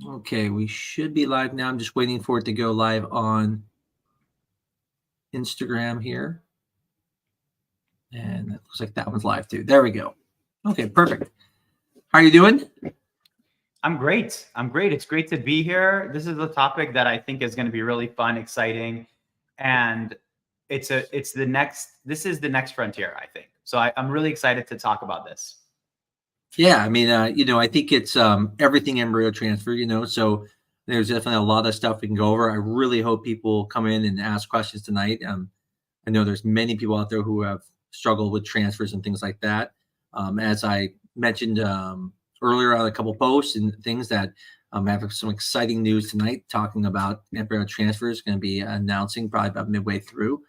Okay, we should be live now. I'm just waiting for it to go live on Instagram here. And it looks like that one's live too. There we go. Okay, perfect. How are you doing? I'm great. I'm great. It's great to be here. This is a topic that I think is going to be really fun, exciting, and this is the next frontier, I think. So I'm really excited to talk about this. Yeah, I mean, I think it's everything embryo transfer, so there's definitely a lot of stuff we can go over. I really hope people come in and ask questions tonight. I know there's many people out there who have struggled with transfers and things like that. As I mentioned earlier on a couple posts and things that I have some exciting news tonight talking about embryo transfers. Going to be announcing probably about midway through.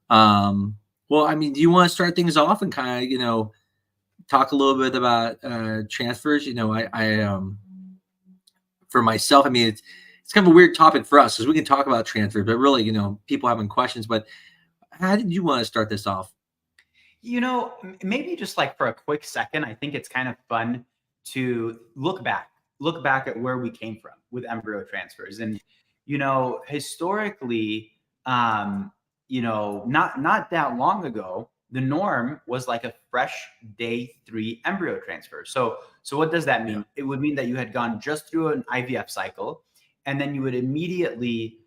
Well, I mean, do you want to start things off and kind of, talk a little bit about transfers? For myself, I mean, it's kind of a weird topic for us because we can talk about transfers, but really, people having questions. But how did you want to start this off? Maybe just like for a quick second, I think it's kind of fun to look back at where we came from with embryo transfers. And, historically, not that long ago, the norm was like a fresh day 3 embryo transfer. So what does that mean? Yeah. It would mean that you had gone just through an IVF cycle, and then you would immediately,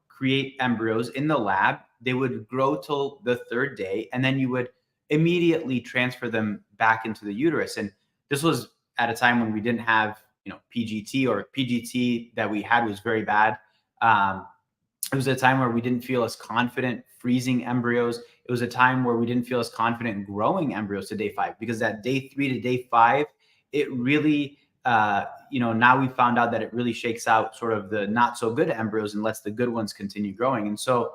create embryos in the lab. They would grow till the 3rd day, and then you would immediately transfer them back into the uterus. And this was at a time when we didn't have, PGT, or PGT that we had was very bad. It was a time where we didn't feel as confident freezing embryos. It was a time where we didn't feel as confident growing embryos to day 5, because that day 3 to day 5, it really, now we found out that it really shakes out sort of the not so good embryos and lets the good ones continue growing. And so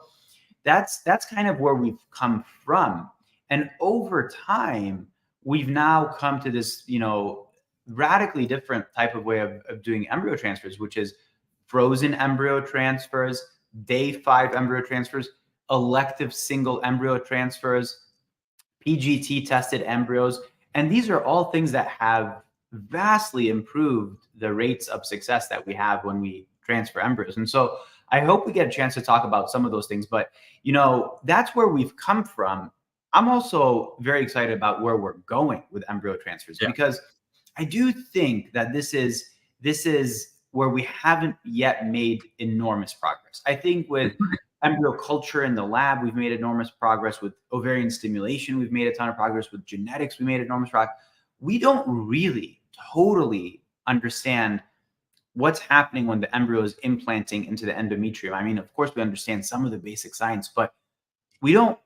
that's kind of where we've come from. And over time, we've now come to this, radically different type of way of doing embryo transfers, which is frozen embryo transfers, day 5 embryo transfers, elective single embryo transfers, PGT tested embryos. And these are all things that have vastly improved the rates of success that we have when we transfer embryos. And so I hope we get a chance to talk about some of those things. But, that's where we've come from. I'm also very excited about where we're going with embryo transfers, Yeah. because I do think that this is where we haven't yet made enormous progress. I think with embryo culture in the lab, we've made enormous progress. With ovarian stimulation, we've made a ton of progress. With genetics, we made enormous progress. We don't really totally understand what's happening when the embryo is implanting into the endometrium. I mean, of course, we understand some of the basic science, but we don't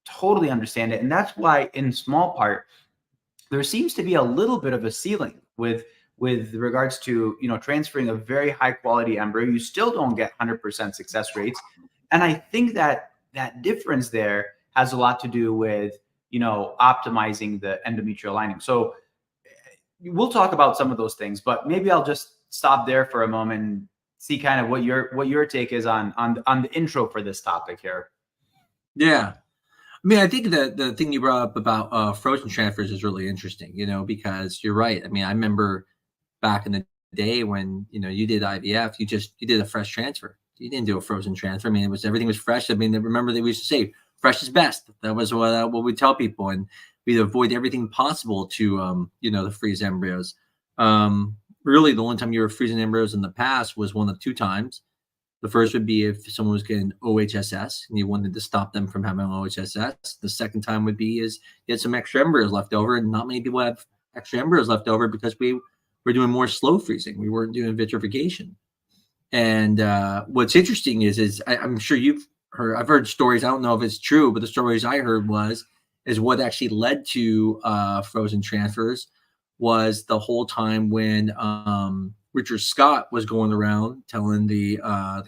totally understand it. And that's why, in small part, there seems to be a little bit of a ceiling with regards to, transferring a very high quality embryo. You still don't get 100% success rates. And I think that that difference there has a lot to do with, optimizing the endometrial lining. So we'll talk about some of those things, but maybe I'll just stop there for a moment and see kind of what your take is on the intro for this topic here. Yeah. I mean, I think the thing you brought up about frozen transfers is really interesting, because you're right. I mean, I remember back in the day when, you did IVF, you did a fresh transfer. You didn't do a frozen transfer. I mean, everything was fresh. I mean, remember that we used to say fresh is best. That was what we tell people, and we'd avoid everything possible to, to freeze embryos. Really, the only time you were freezing embryos in the past was one of 2 times. The first would be if someone was getting OHSS and you wanted to stop them from having OHSS. The second time would be is you had some extra embryos left over, and not many people have extra embryos left over because we were doing more slow freezing. We weren't doing vitrification. And what's interesting is I'm sure I've heard stories. I don't know if it's true, but the stories I heard is what actually led to frozen transfers was the whole time when Richard Scott was going around telling the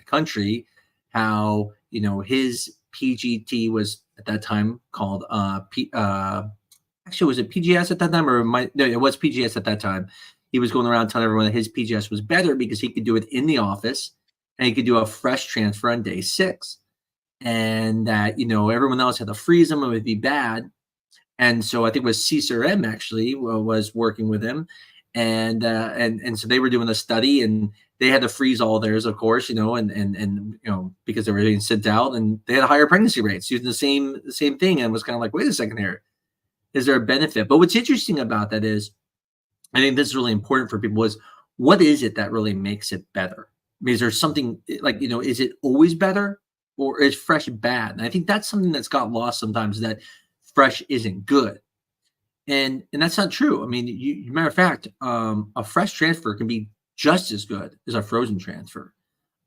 country how his PGT was at that time called actually was it PGS at that time, or no, it was PGS at that time. He was going around telling everyone that his PGS was better because he could do it in the office and he could do a fresh transfer on day 6, and that everyone else had to freeze them, it would be bad. And so I think it was CSRM actually was working with him. And so they were doing a study, and they had to freeze all theirs, of course, and because they were being sent out, and they had higher pregnancy rates using the same thing, and was kind of like, wait a second here, is there a benefit? But what's interesting about that is, I think this is really important for people, is what is it that really makes it better? I mean, is there something like, is it always better, or is fresh bad? And I think that's something that's got lost sometimes, that fresh isn't good. And that's not true. I mean, matter of fact, a fresh transfer can be just as good as a frozen transfer.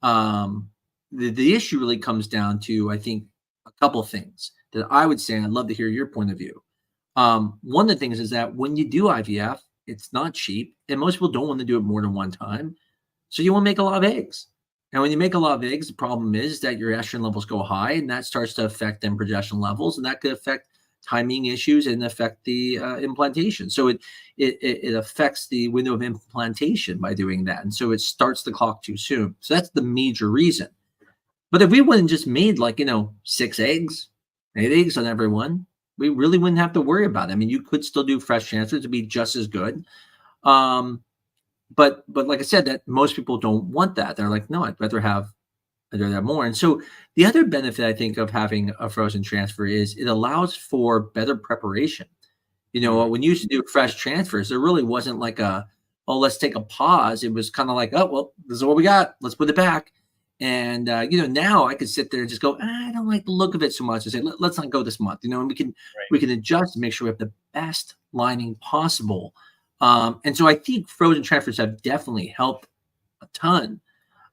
Um, the issue really comes down to, I think, a couple things that I would say, and I'd love to hear your point of view. One of the things is that when you do IVF, it's not cheap, and most people don't want to do it more than one time. So you want to make a lot of eggs. And when you make a lot of eggs, the problem is that your estrogen levels go high, and that starts to affect them progesterone levels, and that could affect timing issues and affect the implantation. So it affects the window of implantation by doing that, and so it starts the clock too soon. So that's the major reason. But if we wouldn't just made, like, 6 eggs, 8 eggs on everyone, we really wouldn't have to worry about it. I mean, you could still do fresh transfers to be just as good. But like I said, that most people don't want that. They're like, no, I'd rather have more. And so the other benefit, I think, of having a frozen transfer is it allows for better preparation. When you used to do fresh transfers, there really wasn't like oh, let's take a pause. It was kind of like, oh, well, this is what we got. Let's put it back. And, now I could sit there and just go, I don't like the look of it so much, and say, let's not go this month, and we can adjust and make sure we have the best lining possible. And so I think frozen transfers have definitely helped a ton.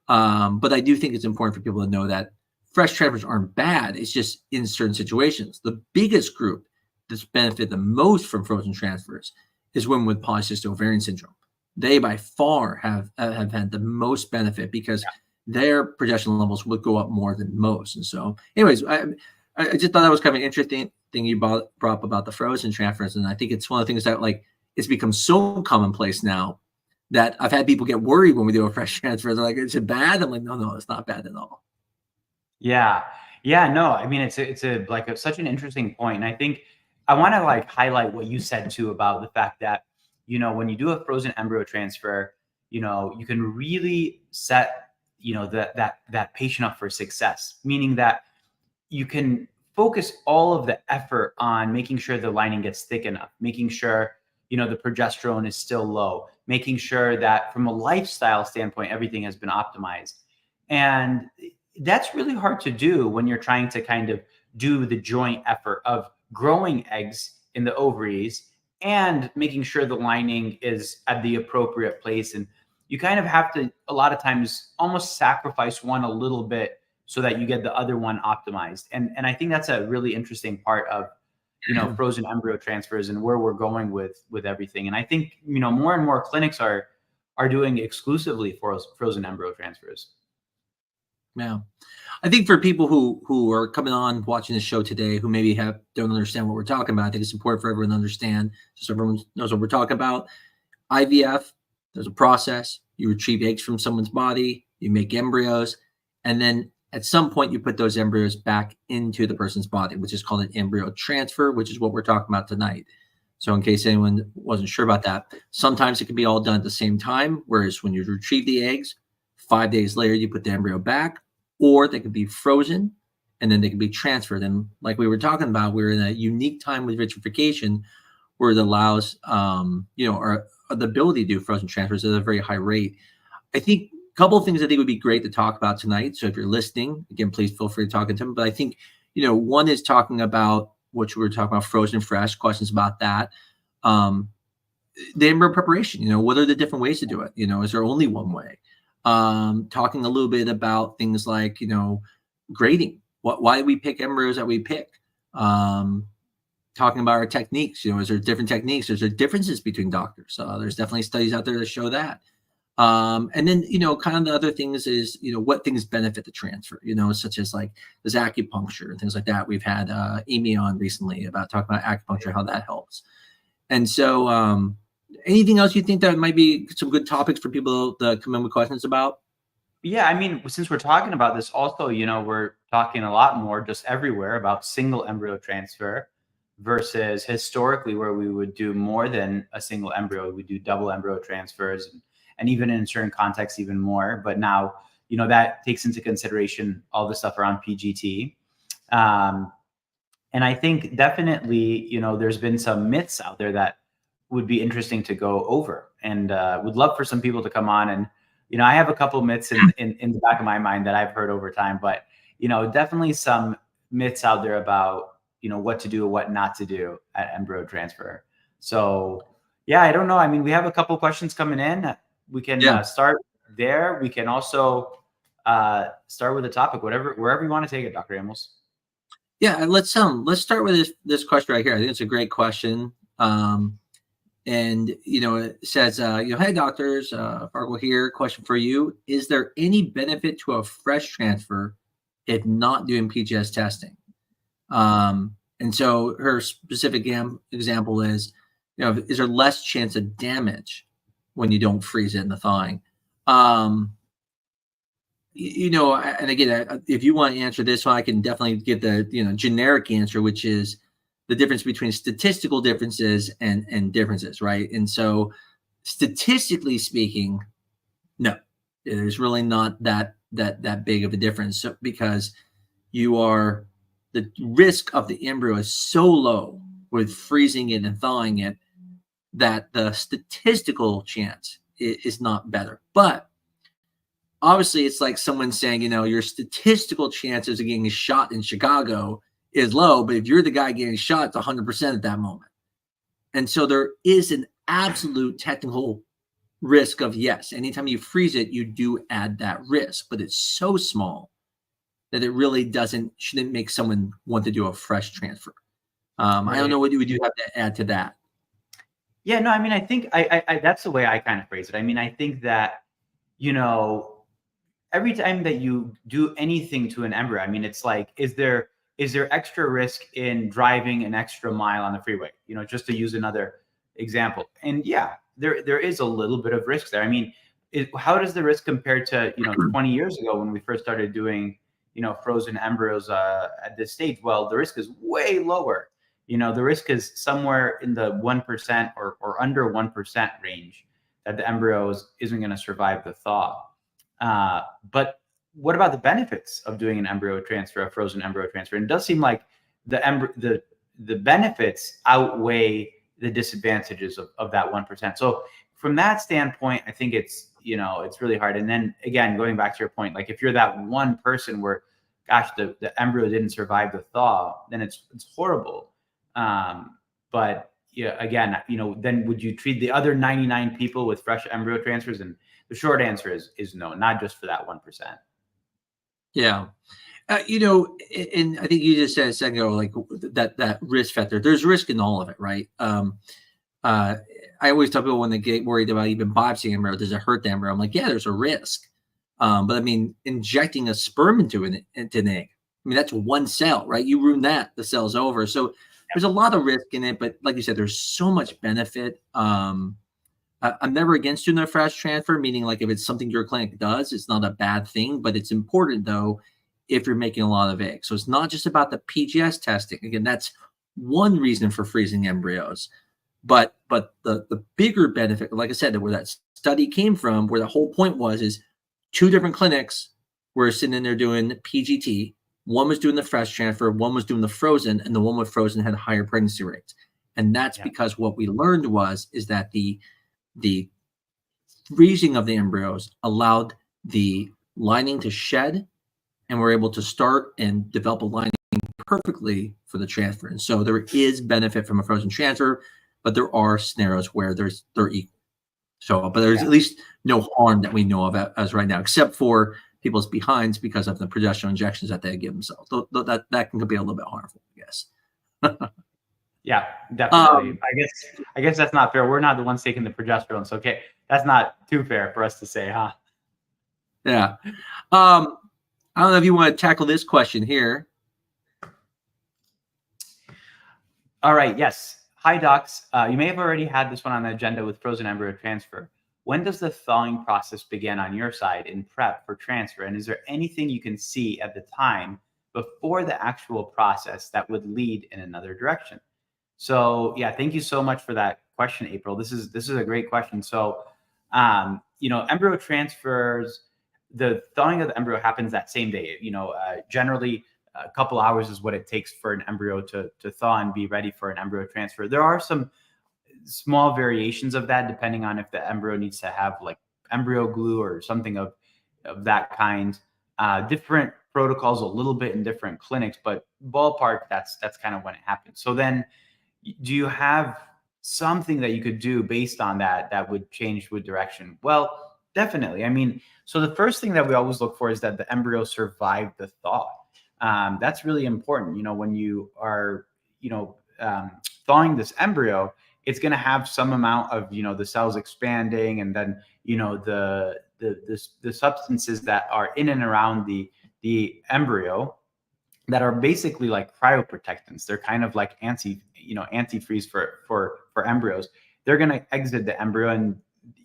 But I do think it's important for people to know that fresh transfers aren't bad. It's just in certain situations. The biggest group that's benefited the most from frozen transfers is women with polycystic ovarian syndrome. They by far have had the most benefit, because their progesterone levels would go up more than most. And so, anyways, I just thought that was kind of an interesting thing you brought up about the frozen transfers. And I think it's one of the things that, like, it's become so commonplace now that I've had people get worried when we do a fresh transfer. They're like, is it bad? I'm like, no, it's not bad at all. Yeah. Yeah, no, I mean, it's such an interesting point. And I think I want to like highlight what you said too about the fact that, when you do a frozen embryo transfer, you can really set, that patient up for success, meaning that you can focus all of the effort on making sure the lining gets thick enough, making sure, the progesterone is still low, making sure that from a lifestyle standpoint, everything has been optimized. And that's really hard to do when you're trying to kind of do the joint effort of growing eggs in the ovaries and making sure the lining is at the appropriate place. And you kind of have to, a lot of times, almost sacrifice one a little bit so that you get the other one optimized. And I think that's a really interesting part of, frozen embryo transfers and where we're going with everything. And I think, more and more clinics are doing exclusively for frozen embryo transfers. Yeah. I think for people who are coming on watching the show today, who maybe don't understand what we're talking about, I think it's important for everyone to understand, so everyone knows what we're talking about. IVF, there's a process. You retrieve eggs from someone's body, you make embryos, and then at some point you put those embryos back into the person's body, which is called an embryo transfer, which is what we're talking about tonight. So in case anyone wasn't sure about that, sometimes it can be all done at the same time, whereas when you retrieve the eggs, 5 days later, you put the embryo back, or they could be frozen and then they can be transferred. And like we were talking about, we're in a unique time with vitrification where it allows, or the ability to do frozen transfers at a very high rate. I think a couple of things I think would be great to talk about tonight. So if you're listening, again, please feel free to talk to them. But I think, one is talking about what we were talking about, frozen, fresh, questions about that. The embryo preparation, what are the different ways to do it? Is there only one way? Talking a little bit about things like, grading. Why do we pick embryos that we pick? Talking about our techniques. Is there different techniques? Is there differences between doctors? There's definitely studies out there that show that. And then, kind of the other things is, what things benefit the transfer, such as like there's acupuncture and things like that. We've had Amy on recently about talking about acupuncture, how that helps. And so, anything else you think that might be some good topics for people to come in with questions about? Yeah, I mean, since we're talking about this also, we're talking a lot more just everywhere about single embryo transfer versus historically where we would do more than a single embryo. We would do double embryo transfers, and even in certain contexts, even more. But now, that takes into consideration all the stuff around PGT. And I think definitely, there's been some myths out there that would be interesting to go over, and would love for some people to come on. And, I have a couple myths in the back of my mind that I've heard over time, but, definitely some myths out there about, what to do and what not to do at embryo transfer. So yeah, I don't know. I mean, we have a couple questions coming in. We can start there. We can also start with a topic, wherever you want to take it, Dr. Amos. Yeah, let's start with this question right here. I think it's a great question. And it says, hey doctors, Fargo here. Question for you: is there any benefit to a fresh transfer if not doing PGS testing? And so her specific example is, is there less chance of damage when you don't freeze it in the thawing? And again, if you want to answer this one, I can definitely give the generic answer, which is the difference between statistical differences and differences, right? And so, statistically speaking, no, there's really not that big of a difference, because the risk of the embryo is so low with freezing it and thawing it that the statistical chance is not better. But obviously, it's like someone saying, your statistical chances of getting shot in Chicago is low, but if you're the guy getting shot, it's 100% at that moment. And so there is an absolute technical risk of, yes, anytime you freeze it, you do add that risk, but it's so small that it really shouldn't make someone want to do a fresh transfer. Right. I don't know what you would have to add to that. Yeah, no, I mean, I think I that's the way I kind of phrase it. I mean, I think that, every time that you do anything to an embryo, I mean, it's like, is there extra risk in driving an extra mile on the freeway? Just to use another example. And yeah, there is a little bit of risk there. I mean, how does the risk compare to 20 years ago when we first started doing frozen embryos at this stage? Well, the risk is way lower. The risk is somewhere in the 1% or under 1% range that the embryo isn't going to survive the thaw. But what about the benefits of doing an embryo transfer, a frozen embryo transfer? And it does seem like the benefits outweigh the disadvantages of that 1%. So from that standpoint, I think it's really hard. And then again, going back to your point, like if you're that one person where, gosh, the embryo didn't survive the thaw, then it's horrible. But yeah, again, then would you treat the other 99 people with fresh embryo transfers? And the short answer is no, not just for that 1%. Yeah. And I think you just said a second ago, like that risk factor, there's risk in all of it, right? I always tell people when they get worried about even biopsying embryo, does it hurt the embryo? I'm like, yeah, there's a risk. But I mean, injecting a sperm into an egg, I mean, that's one cell, right? You ruin that, the cell's over. So there's a lot of risk in it, but like you said, there's so much benefit. I'm never against doing a fresh transfer, meaning like if it's something your clinic does, it's not a bad thing, but it's important though if you're making a lot of eggs. So it's not just about the PGS testing. Again, that's one reason for freezing embryos. But the bigger benefit, like I said, where that study came from, where the whole point is 2 different clinics were sitting in there doing PGT. One was doing the fresh transfer, one was doing the frozen, and the one with frozen had higher pregnancy rates. And that's because what we learned is that the freezing of the embryos allowed the lining to shed, and we're able to start and develop a lining perfectly for the transfer. And so there is benefit from a frozen transfer, but there are scenarios where they're equal. So, but there's at least no harm that we know of as right now, except for people's behinds because of the progesterone injections that they give themselves. That can be a little bit harmful, I guess. Yeah, definitely. I guess that's not fair. We're not the ones taking the progesterone. So, okay, that's not too fair for us to say, huh? Yeah. I don't know if you want to tackle this question here. All right. Yes. Hi, docs. You may have already had this one on the agenda with frozen embryo transfer. When does the thawing process begin on your side in prep for transfer? And is there anything you can see at the time before the actual process that would lead in another direction? So yeah, thank you so much for that question, April. This is a great question. So, embryo transfers, the thawing of the embryo happens that same day. Generally a couple hours is what it takes for an embryo to thaw and be ready for an embryo transfer. There are some small variations of that depending on if the embryo needs to have like embryo glue or something of that kind. Different protocols a little bit in different clinics, but ballpark, that's kind of when it happens. So then, do you have something that you could do based on that would change with direction? Well, definitely. I mean, so the first thing that we always look for is that the embryo survived the thaw. That's really important. When you are, thawing this embryo, it's going to have some amount of, the cells expanding, and then, the substances that are in and around the embryo that are basically like cryoprotectants. They're kind of like antifreeze for embryos. They're going to exit the embryo, and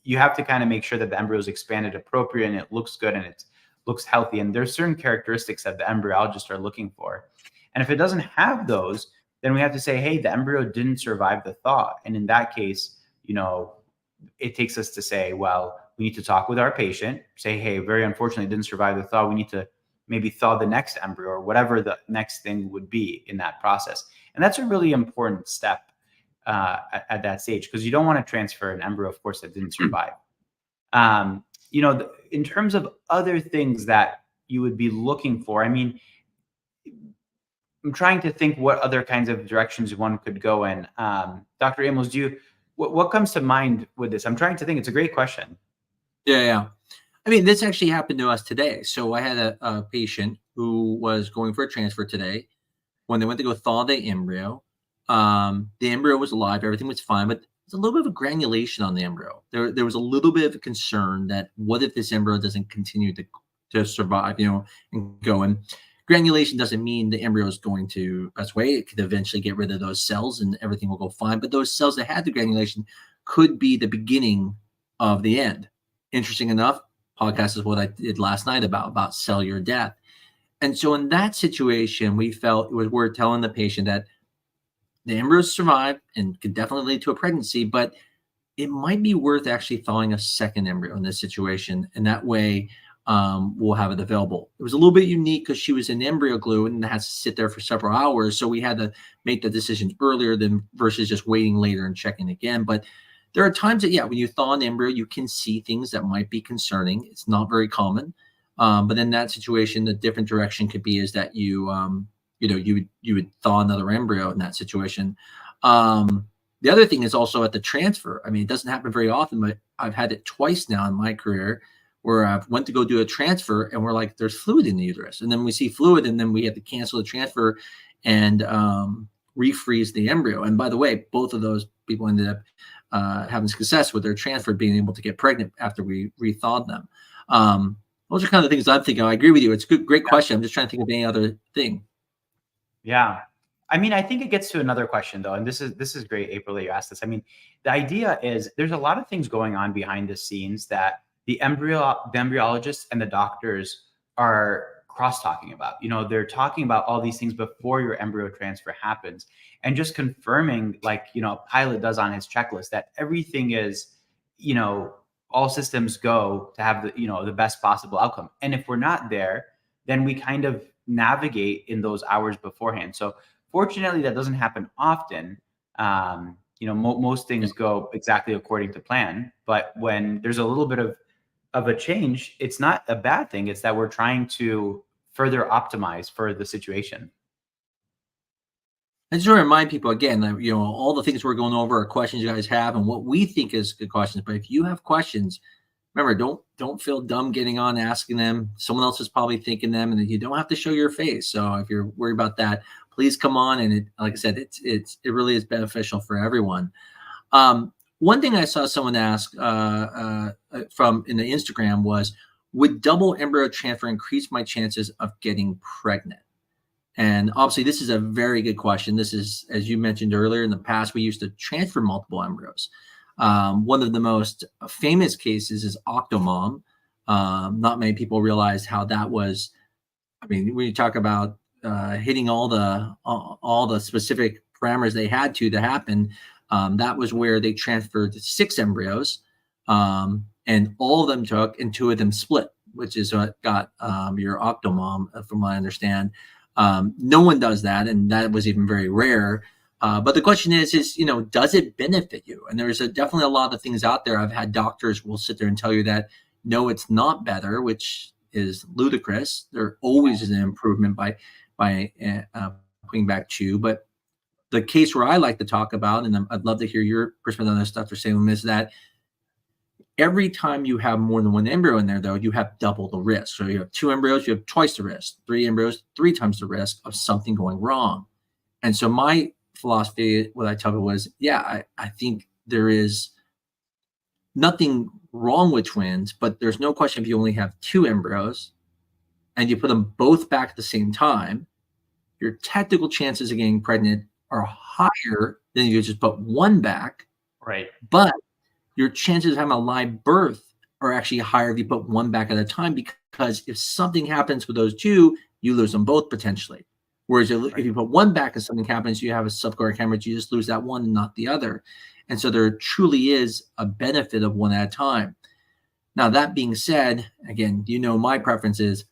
you have to kind of make sure that the embryo is expanded appropriate and it looks good and it looks healthy. And there's certain characteristics that the embryologists are looking for. And if it doesn't have those, then we have to say, hey, the embryo didn't survive the thaw. And in that case, it takes us to say, well, we need to talk with our patient, say, hey, very unfortunately, it didn't survive the thaw. We need to maybe thaw the next embryo or whatever the next thing would be in that process. And that's a really important step at that stage, because you don't want to transfer an embryo, of course, that didn't survive. In terms of other things that you would be looking for, I mean, I'm trying to think what other kinds of directions one could go in. Dr. Amos, what comes to mind with this? I'm trying to think. It's a great question. Yeah. I mean, this actually happened to us today. So I had a patient who was going for a transfer today. When they went to go thaw the embryo was alive, everything was fine, but there's a little bit of a granulation on the embryo. There was a little bit of a concern that what if this embryo doesn't continue to survive, and go. And granulation doesn't mean the embryo is going to pass away. It could eventually get rid of those cells and everything will go fine. But those cells that had the granulation could be the beginning of the end. Interesting enough, podcast is what I did last night about cellular death. And so in that situation, we felt it was worth telling the patient that the embryos survive and could definitely lead to a pregnancy, but it might be worth actually thawing a second embryo in this situation. And that way we'll have it available. It was a little bit unique because she was in embryo glue and has to sit there for several hours. So we had to make the decision earlier than versus just waiting later and checking again. But there are times that, when you thaw an embryo, you can see things that might be concerning. It's not very common. But in that situation, the different direction could be is that you would thaw another embryo in that situation. The other thing is also at the transfer. I mean, it doesn't happen very often, but I've had it twice now in my career where I've went to go do a transfer and we're like, there's fluid in the uterus. And then we see fluid and then we have to cancel the transfer and refreeze the embryo. And by the way, both of those people ended up having success with their transfer, being able to get pregnant after we rethawed them. Those are kind of the things I'm thinking. I agree with you. It's a great question. I'm just trying to think of any other thing. Yeah. I mean, I think it gets to another question though, and this is great, April, that you asked this. I mean, the idea is there's a lot of things going on behind the scenes that the embryologists and the doctors are cross-talking about. They're talking about all these things before your embryo transfer happens, and just confirming, like, a pilot does on his checklist, that everything is, all systems go to have the best possible outcome. And if we're not there, then we kind of navigate in those hours beforehand. So fortunately, that doesn't happen often. Most things go exactly according to plan. But when there's a little bit of a change, it's not a bad thing. It's that we're trying to further optimize for the situation. I just want to remind people again, all the things we're going over are questions you guys have and what we think is good questions. But if you have questions, remember, don't feel dumb getting on asking them. Someone else is probably thinking them, and you don't have to show your face. So if you're worried about that, please come on. And like I said, it really is beneficial for everyone. One thing I saw someone ask from in the Instagram was, would double embryo transfer increase my chances of getting pregnant? And obviously, this is a very good question. This is, as you mentioned earlier, in the past, we used to transfer multiple embryos. One of the most famous cases is Octomom. Not many people realize how that was. I mean, when you talk about hitting all the specific parameters they had to happen, that was where they transferred 6 embryos, and all of them took, and 2 of them split, which is what got your octomom, from what I understand. No one does that, and that was even very rare. But the question is, does it benefit you? And there's definitely a lot of things out there. I've had doctors will sit there and tell you that, no, it's not better, which is ludicrous. There always is an improvement by putting back 2. But the case where I like to talk about, and I'd love to hear your perspective on this, Dr. Salem, is that every time you have more than 1 embryo in there, though, you have double the risk. So you have 2 embryos, you have twice the risk. 3 embryos, 3 times the risk of something going wrong. And so my philosophy, what I tell people was, I think there is nothing wrong with twins, but there's no question if you only have 2 embryos and you put them both back at the same time, your technical chances of getting pregnant are higher than if you just put 1 back. Right. But your chances of having a live birth are actually higher if you put 1 back at a time, because if something happens with those 2, you lose them both potentially. Whereas if you put 1 back and something happens, you have a subchorionic hemorrhage, you just lose that one and not the other. And so there truly is a benefit of 1 at a time. Now, that being said, again, my preference is,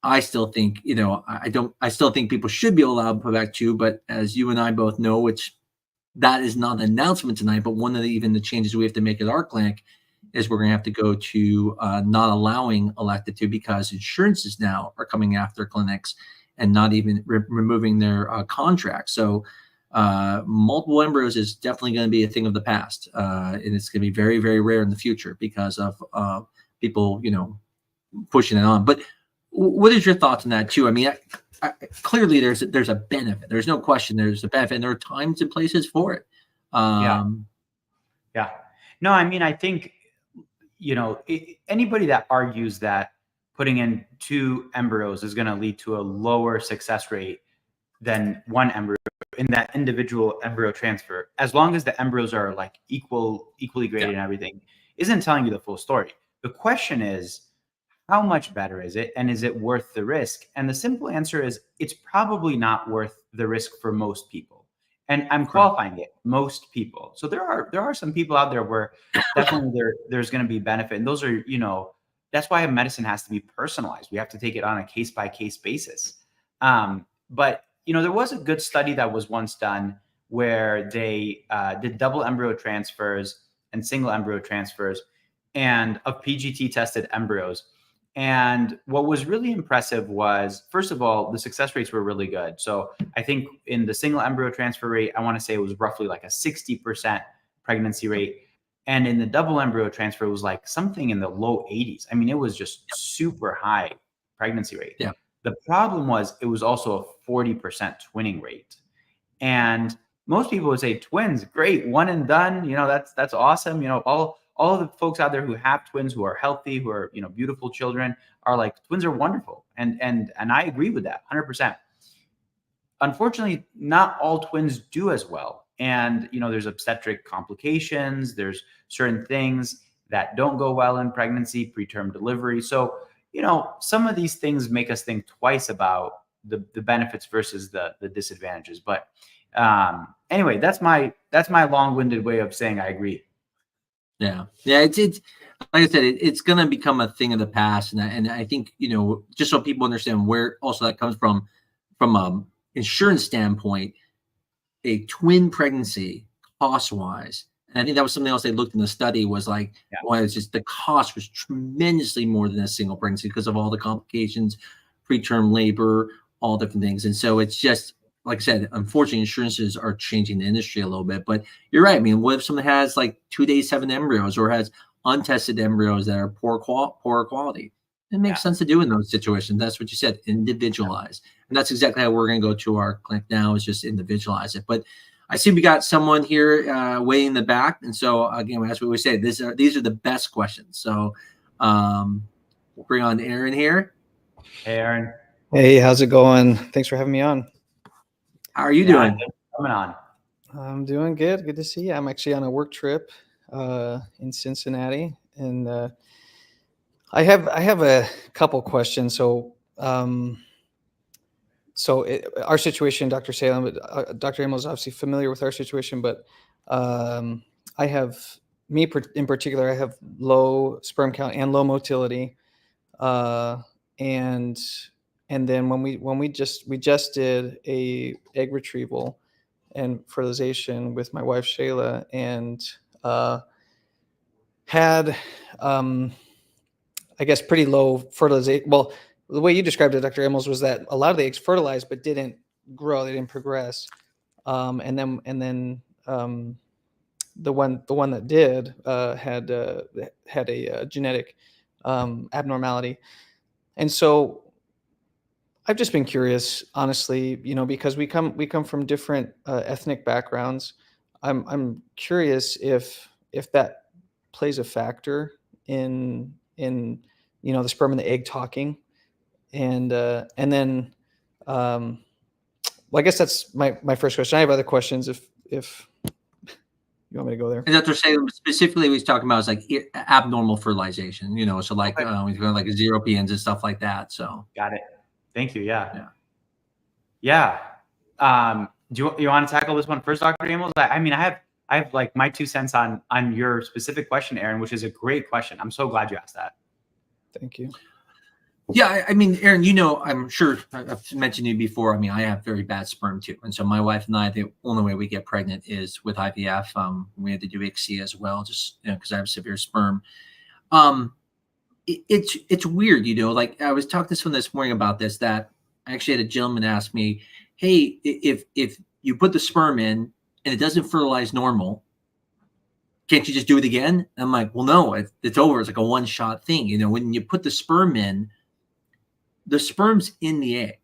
I still think, I still think people should be allowed to put back 2, but as you and I both know, which that is not an announcement tonight, but one of the changes we have to make at our clinic is we're going to have to go to not allowing elective 2, because insurances now are coming after clinics and not even removing their contracts. So multiple embryos is definitely going to be a thing of the past. And it's going to be very, very rare in the future because of people, pushing it on. But what is your thoughts on that too? I mean, clearly there's a benefit. There's no question there's a benefit, and there are times and places for it. Yeah. No, I mean, I think, anybody that argues that putting in 2 embryos is going to lead to a lower success rate than 1 embryo in that individual embryo transfer, as long as the embryos are like equally graded and everything, isn't telling you the full story. The question is, how much better is it? And is it worth the risk? And the simple answer is, it's probably not worth the risk for most people. And I'm qualifying it, most people. So there are some people out there where definitely there's going to be benefit. And those are, that's why medicine has to be personalized. We have to take it on a case-by-case basis. But, there was a good study that was once done where they did double embryo transfers and single embryo transfers and of PGT tested embryos. And what was really impressive was, first of all, the success rates were really good. So I think in the single embryo transfer rate, I want to say it was roughly like a 60% pregnancy rate. And in the double embryo transfer, it was like something in the low 80s. I mean, it was just super high pregnancy rate. Yeah. The problem was it was also a 40% twinning rate. And most people would say twins, great, 1 and done. That's awesome. All of the folks out there who have twins, who are healthy, who are, beautiful children, are like, twins are wonderful. And I agree with that 100%. Unfortunately, not all twins do as well. And, there's obstetric complications. There's certain things that don't go well in pregnancy, preterm delivery. So, some of these things make us think twice about the benefits versus the disadvantages. But anyway, that's my long-winded way of saying I agree. Yeah. It's like I said, it's going to become a thing of the past, and I think just so people understand where also that comes from insurance standpoint, a twin pregnancy cost-wise, and I think that was something else they looked in the study, was like, well, it's just the cost was tremendously more than a single pregnancy because of all the complications, preterm labor, all different things. And so it's just, like I said, unfortunately, insurances are changing the industry a little bit. But you're right. I mean, what if someone has like 2 days 7 embryos, or has untested embryos that are poor quality? It makes sense to do in those situations. That's what you said, individualize. And that's exactly how we're going to go to our clinic now, is just individualize it. But I see we got someone here way in the back. And so, again, that's what we say. These are the best questions. So we'll bring on Aaron here. Hey, Aaron. Hey, how's it going? Thanks for having me on. How are you doing? Coming on. I'm doing good. Good to see you. I'm actually on a work trip in Cincinnati, and I have a couple questions. So so our situation, Dr. Salem, Dr. Emil is obviously familiar with our situation, but I have, in particular, I have low sperm count and low motility. And then when we just did a egg retrieval and fertilization with my wife Shayla, and had I guess pretty low fertilization. Well, the way you described it, Dr. Emmels, was that a lot of the eggs fertilized but didn't grow, they didn't progress. And then the one that did had a genetic abnormality. And so I've just been curious, honestly, because we come from different ethnic backgrounds. I'm curious if that plays a factor in the sperm and the egg talking, and then well, I guess that's my first question. I have other questions if you want me to go there. And Dr. Salem specifically, he's talking about is like abnormal fertilization, so like Okay. we've got like 0 PNs and stuff like that. So Got it. Thank you. Yeah. Do you want to tackle this one first, Dr. Amos? I mean, I have like my 2 cents on your specific question, Aaron, which is a great question. I'm so glad you asked that. Thank you. Yeah, I mean, Aaron, I'm sure I've mentioned to you before. I mean, I have very bad sperm too, and so my wife and I, the only way we get pregnant is with IVF. We had to do ICSI as well, just because I have severe sperm. It's weird, like I was talking to someone this morning about this, that I actually had a gentleman ask me, hey, if you put the sperm in and it doesn't fertilize normal, can't you just do it again? And I'm like, well, no, it's over. It's like a one-shot thing. When you put the sperm in, the sperm's in the egg,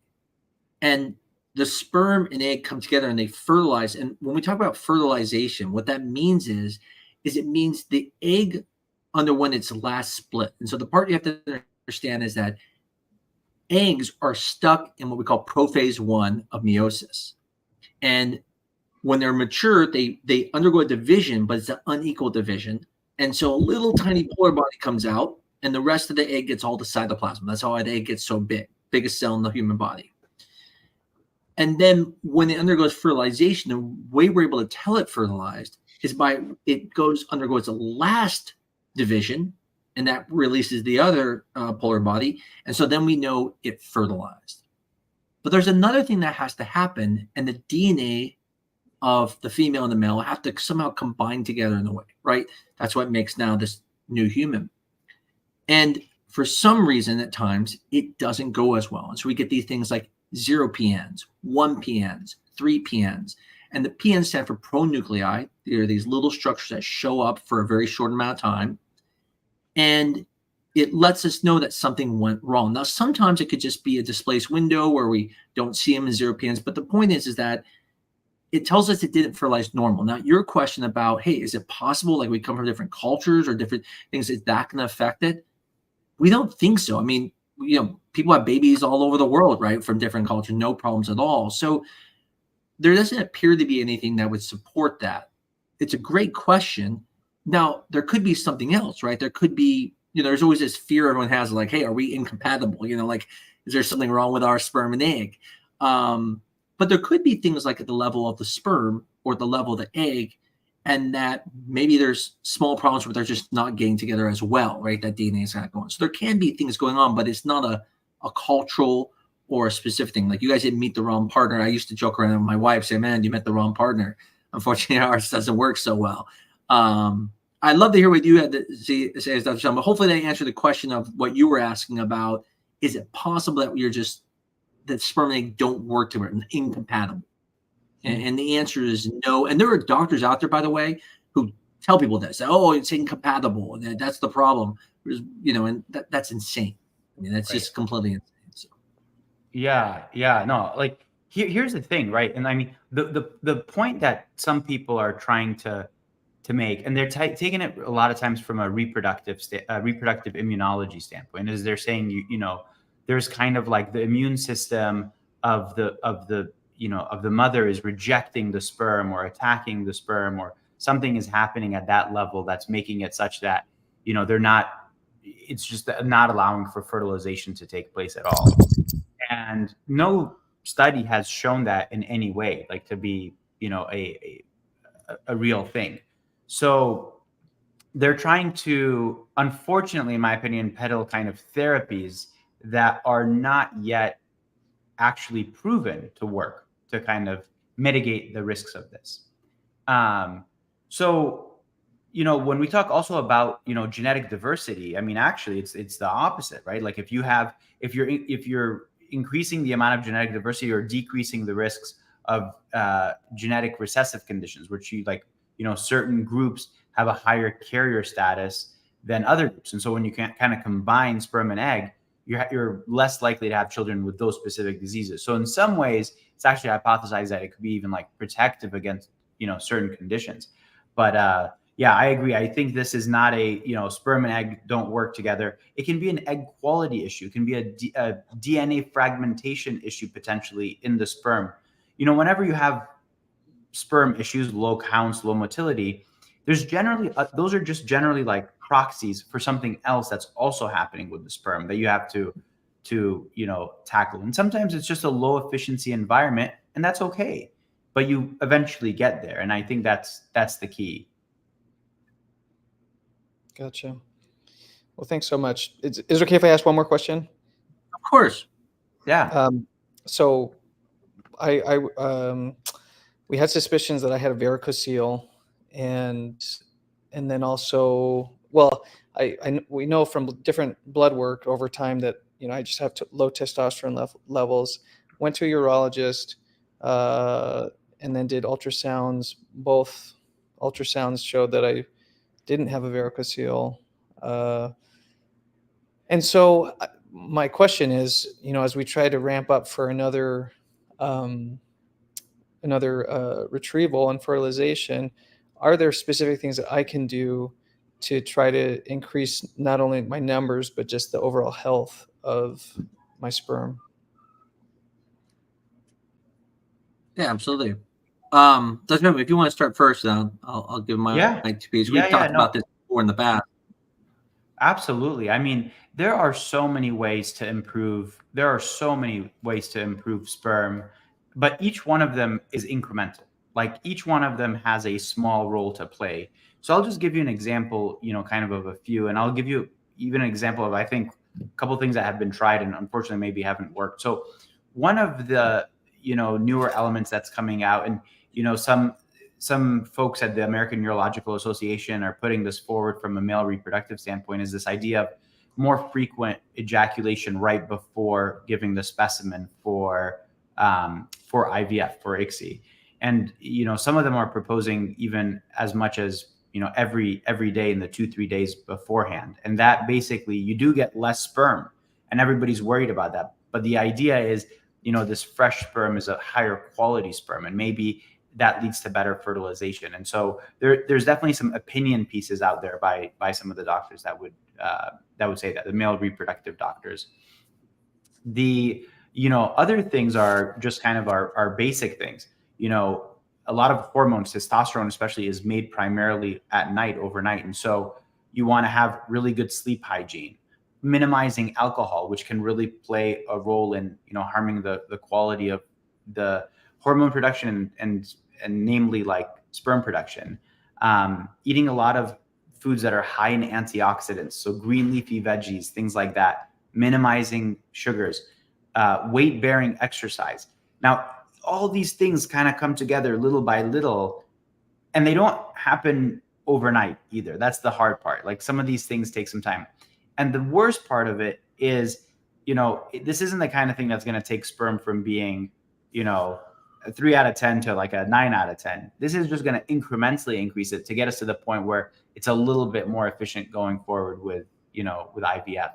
and the sperm and egg come together and they fertilize. And when we talk about fertilization, what that means is it means the egg underwent its last split. And so the part you have to understand is that eggs are stuck in what we call prophase 1 of meiosis. And when they're mature, they undergo a division, but it's an unequal division. And so a little tiny polar body comes out, and the rest of the egg gets all the cytoplasm. That's how the egg gets so big, biggest cell in the human body. And then when it undergoes fertilization, the way we're able to tell it fertilized is by it undergoes a last division, and that releases the other polar body. And so then we know it fertilized. But there's another thing that has to happen, and the DNA of the female and the male have to somehow combine together in a way, right? That's what makes now this new human. And for some reason, at times, it doesn't go as well. And so we get these things like 0 PNs, 1 PNs, 3 PNs. And the PNs stand for pronuclei. They're these little structures that show up for a very short amount of time. And it lets us know that something went wrong. Now, sometimes it could just be a displaced window where we don't see them in 0 PNs. But the point is that it tells us it didn't fertilize normal. Now, your question about, hey, is it possible, like we come from different cultures or different things, is that going to affect it? We don't think so. I mean, people have babies all over the world, right, from different cultures, no problems at all. So there doesn't appear to be anything that would support that. It's a great question. Now, there could be something else, right? There could be, there's always this fear everyone has, like, hey, are we incompatible? Like, is there something wrong with our sperm and egg? But there could be things like at the level of the sperm or the level of the egg, and that maybe there's small problems where they're just not getting together as well, right? That DNA is not going. So there can be things going on, but it's not a cultural or a specific thing. Like, you guys didn't meet the wrong partner. I used to joke around with my wife, say, man, you met the wrong partner. Unfortunately, ours doesn't work so well. I'd love to hear what you had to say as Dr. Sean, but hopefully that answered the question of what you were asking about. Is it possible that that sperm and egg don't work together and incompatible? And the answer is no. And there are doctors out there, by the way, who tell people this. Oh, it's incompatible. And that's the problem. And that's insane. I mean, that's just completely insane. So. Yeah. No, like here's the thing, right? And I mean, the point that some people are trying to make, and they're taking it a lot of times from a reproductive immunology standpoint, is they're saying there's kind of like the immune system of the mother is rejecting the sperm or attacking the sperm, or something is happening at that level that's making it such that it's just not allowing for fertilization to take place at all. And no study has shown that in any way, like to be, you know, a real thing. So they're trying to, unfortunately, in my opinion, peddle kind of therapies that are not yet actually proven to work to kind of mitigate the risks of this. So, you know, when we talk also about, you know, genetic diversity, I mean, actually, it's the opposite, right? Like if you're increasing the amount of genetic diversity or decreasing the risks of genetic recessive conditions, which you like, you know, certain groups have a higher carrier status than other groups, and so when you can kind of combine sperm and egg, you're less likely to have children with those specific diseases. So in some ways, it's actually hypothesized that it could be even like protective against, you know, certain conditions. But yeah, I agree. I think this is not a, you know, sperm and egg don't work together. It can be an egg quality issue. It can be a DNA fragmentation issue potentially in the sperm. You know, whenever you have sperm issues, low counts, low motility, there's generally those are just generally like proxies for something else that's also happening with the sperm that you have to you know, tackle. And sometimes it's just a low efficiency environment, and that's okay, but you eventually get there. And I think that's the key. Gotcha. Well, thanks so much. Is it okay if I ask one more question? Of course. Yeah. So we had suspicions that I had a varicocele, and then also, well, we know from different blood work over time that, you know, I just have low testosterone levels. Went to a urologist, and then did ultrasounds. Both ultrasounds showed that I didn't have a varicocele. And so my question is, you know, as we try to ramp up for another retrieval and fertilization, are there specific things that I can do to try to increase not only my numbers, but just the overall health of my sperm? Yeah, absolutely. Doesn't matter if you want to start first. I'll give my 2 pieces. We've talked about this before in the past. Absolutely. I mean, there are so many ways to improve. There are so many ways to improve sperm, but each one of them is incremental. Like each one of them has a small role to play. So I'll just give you an example, you know, kind of a few, and I'll give you even an example of, I think, a couple of things that have been tried and unfortunately maybe haven't worked. So one of the, you know, newer elements that's coming out, and, you know, some folks at the American Urological Association are putting this forward from a male reproductive standpoint, is this idea of more frequent ejaculation right before giving the specimen for IVF, for ICSI. And, you know, some of them are proposing even as much as, you know, every day in the 2-3 days beforehand. And that basically, you do get less sperm, and everybody's worried about that. But the idea is, you know, this fresh sperm is a higher quality sperm, and maybe that leads to better fertilization. And so there's definitely some opinion pieces out there by some of the doctors that would say that, the male reproductive doctors. The, you know, other things are just kind of our basic things. You know, a lot of hormones, testosterone especially, is made primarily at night, overnight. And so you want to have really good sleep hygiene, minimizing alcohol, which can really play a role in, you know, harming the quality of the hormone production and namely like sperm production. Eating a lot of foods that are high in antioxidants, so green leafy veggies, things like that, minimizing sugars, weight-bearing exercise. Now, all these things kind of come together little by little, and they don't happen overnight either. That's the hard part. Like some of these things take some time. And the worst part of it is, you know, this isn't the kind of thing that's going to take sperm from being, you know, a 3 out of 10 to like a 9 out of 10. This is just going to incrementally increase it to get us to the point where it's a little bit more efficient going forward with, you know, with IVF.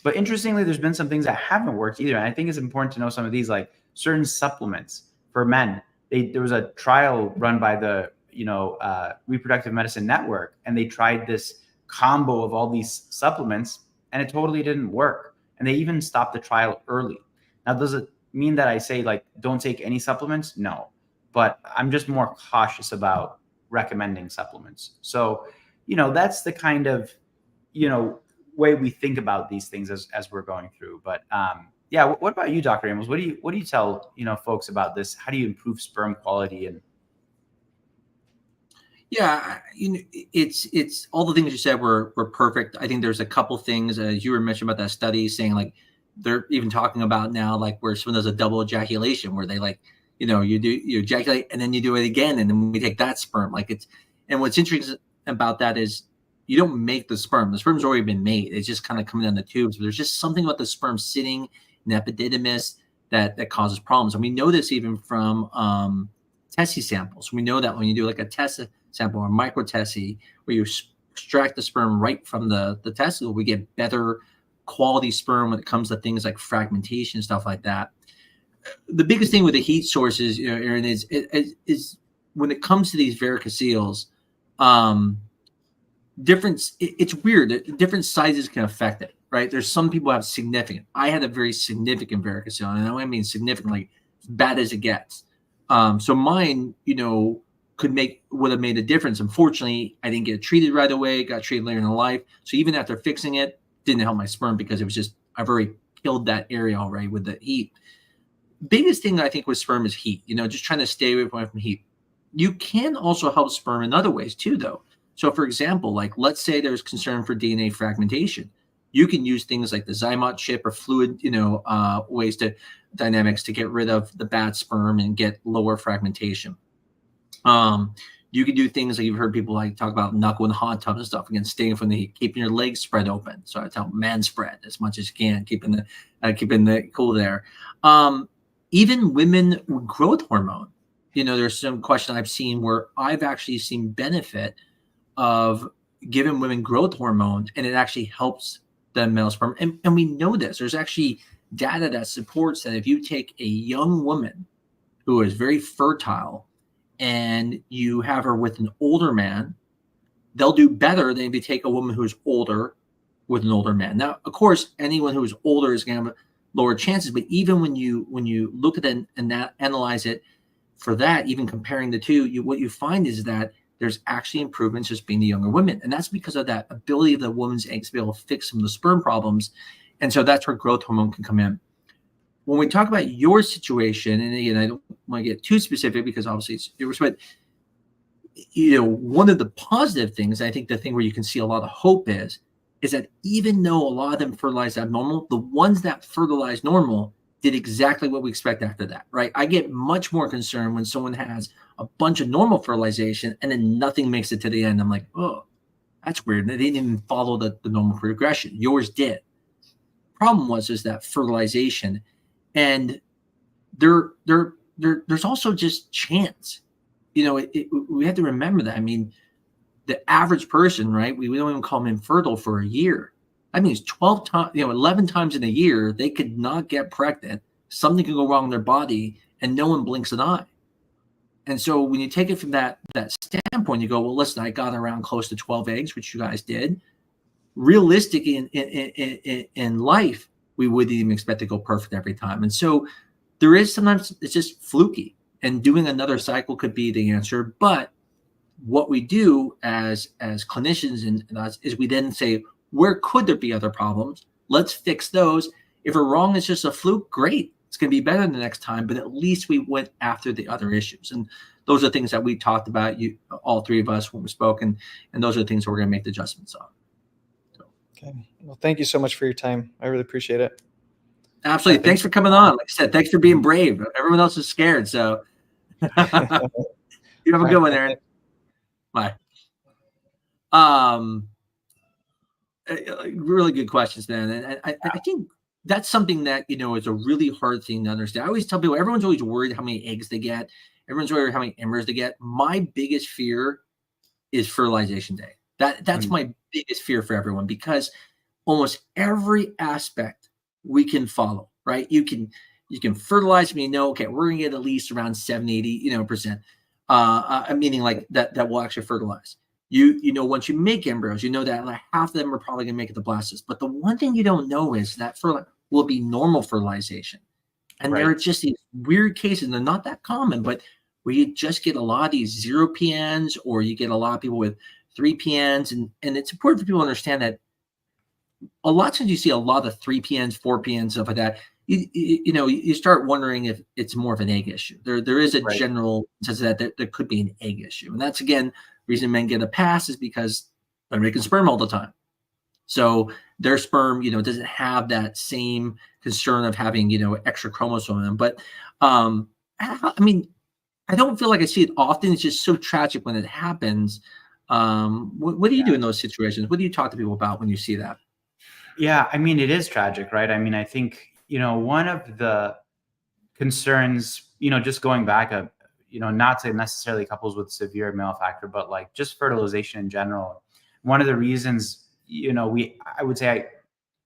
But interestingly, there's been some things that haven't worked either. And I think it's important to know some of these, like certain supplements for men. There was a trial run by the, you know, Reproductive Medicine Network, and they tried this combo of all these supplements, and it totally didn't work. And they even stopped the trial early. Now, does it mean that I say like don't take any supplements? No, but I'm just more cautious about recommending supplements. So, you know, that's the kind of, you know, way we think about these things as we're going through. But Yeah. What about you, Dr. Amos? What do you tell, folks about this? How do you improve sperm quality? And Yeah, it's all the things you said were perfect. I think there's a couple things as you were mentioning about that study saying like they're even talking about now like where someone does a double ejaculation where they like you ejaculate and then you do it again and then we take that sperm like it's and what's interesting about that is you don't make the sperm. The sperm's already been made. It's just kind of coming down the tubes. But there's just something about the sperm sitting in the epididymis that causes problems. And we know this even from Tessie samples. We know that when you do like a Tessie sample or micro Tessie, where you extract the sperm right from the testicle, we get better quality sperm when it comes to things like fragmentation, stuff like that. The biggest thing with the heat sources, Aaron, is when it comes to these varicoceles, it's weird. Different sizes can affect it, right? There's some people have significant. I had a very significant varicocele, and I mean significantly as bad as it gets. So mine, would have made a difference. Unfortunately, I didn't get treated right away. Got treated later in life. So even after fixing it, didn't help my sperm because it was just I've already killed that area already with the heat. Biggest thing I think with sperm is heat. Just trying to stay away from heat. You can also help sperm in other ways too, though. So, for example, like let's say there's concern for DNA fragmentation. You can use things like the Zymot chip or fluid, ways to dynamics to get rid of the bad sperm and get lower fragmentation. You can do things like you've heard people like talk about knuckle in the hot tub and stuff. Again, staying from the heat, keeping your legs spread open. So I tell man spread as much as you can, keeping the cool there. Even women with growth hormone. There's some question I've seen where I've actually seen benefit of giving women growth hormone, and it actually helps the male sperm. And we know this. There's actually data that supports that if you take a young woman who is very fertile and you have her with an older man, they'll do better than if you take a woman who's older with an older man. Now, of course, anyone who's older is going to have lower chances, but even when you look at it and analyze it for that, even comparing the two, what you find is that there's actually improvements just being the younger women. And that's because of that ability of the woman's eggs to be able to fix some of the sperm problems. And so that's where growth hormone can come in. When we talk about your situation, and again, I don't want to get too specific because obviously it's yours, but one of the positive things, I think the thing where you can see a lot of hope is that even though a lot of them fertilize abnormal, the ones that fertilize normal did exactly what we expect after that, right? I get much more concerned when someone has a bunch of normal fertilization and then nothing makes it to the end. I'm like, oh, that's weird. They didn't even follow the normal progression. Yours did. Problem is that fertilization, and there's also just chance. We have to remember that. I mean, the average person, right? We don't even call them infertile for a year. That means 12 times, 11 times in a year, they could not get pregnant. Something could go wrong in their body and no one blinks an eye. And so when you take it from that standpoint, you go, well, listen, I got around close to 12 eggs, which you guys did. Realistic in life, we wouldn't even expect to go perfect every time. And so there is sometimes it's just fluky, and doing another cycle could be the answer. But what we do as clinicians and us is we then say, where could there be other problems? Let's fix those. If we're wrong, it's just a fluke. Great. It's going to be better the next time, but at least we went after the other issues. And those are things that we talked about, all three of us when we spoke, and those are the things that we're going to make the adjustments on. So. Okay. Well, thank you so much for your time. I really appreciate it. Absolutely. Thanks for coming on. Like I said, thanks for being brave. Everyone else is scared. So you have a good one, Aaron. Bye. Really good questions, man. And I think that's something that, is a really hard thing to understand. I always tell people, everyone's always worried how many eggs they get. Everyone's worried how many embryos they get. My biggest fear is fertilization day. That's my biggest fear for everyone, because almost every aspect we can follow, right? You can fertilize me, okay, we're gonna get at least around 70-80%. Meaning like that will actually fertilize. Once you make embryos, that like half of them are probably gonna make it to blastocyst. But the one thing you don't know is that will be normal fertilization. And There are just these weird cases, and they're not that common, but where you just get a lot of these 0 PNs, or you get a lot of people with 3 PNs. And it's important for people to understand that a lot of times you see a lot of 3 PNs, 4 PNs, stuff like that. you start wondering if it's more of an egg issue. There is a Right. general sense that there could be an egg issue, and that's again the reason men get a pass is because they're making sperm all the time. So their sperm, doesn't have that same concern of having, extra chromosome in them. But I mean, I don't feel like I see it often. It's just so tragic when it happens. What do you do in those situations? What do you talk to people about when you see that? Yeah, I mean, it is tragic, right? I mean, I think, one of the concerns, just going back, not to necessarily couples with severe male factor, but like just fertilization in general. One of the reasons, I would say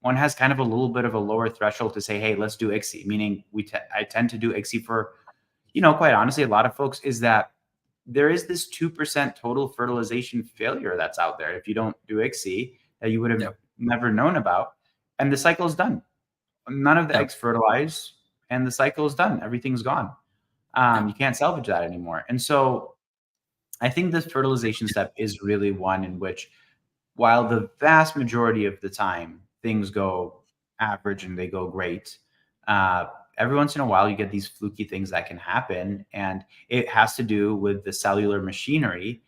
one has kind of a little bit of a lower threshold to say, hey, let's do ICSI, meaning I tend to do ICSI for, quite honestly, a lot of folks, is that there is this 2% total fertilization failure that's out there if you don't do ICSI that you would have Yep. never known about. And the cycle is done. None of the Yep. eggs fertilize and the cycle is done. Everything's gone. Yep. You can't salvage that anymore. And so I think the fertilization step is really one in which, while the vast majority of the time things go average and they go great, uh, every once in a while you get these fluky things that can happen. And it has to do with the cellular machinery,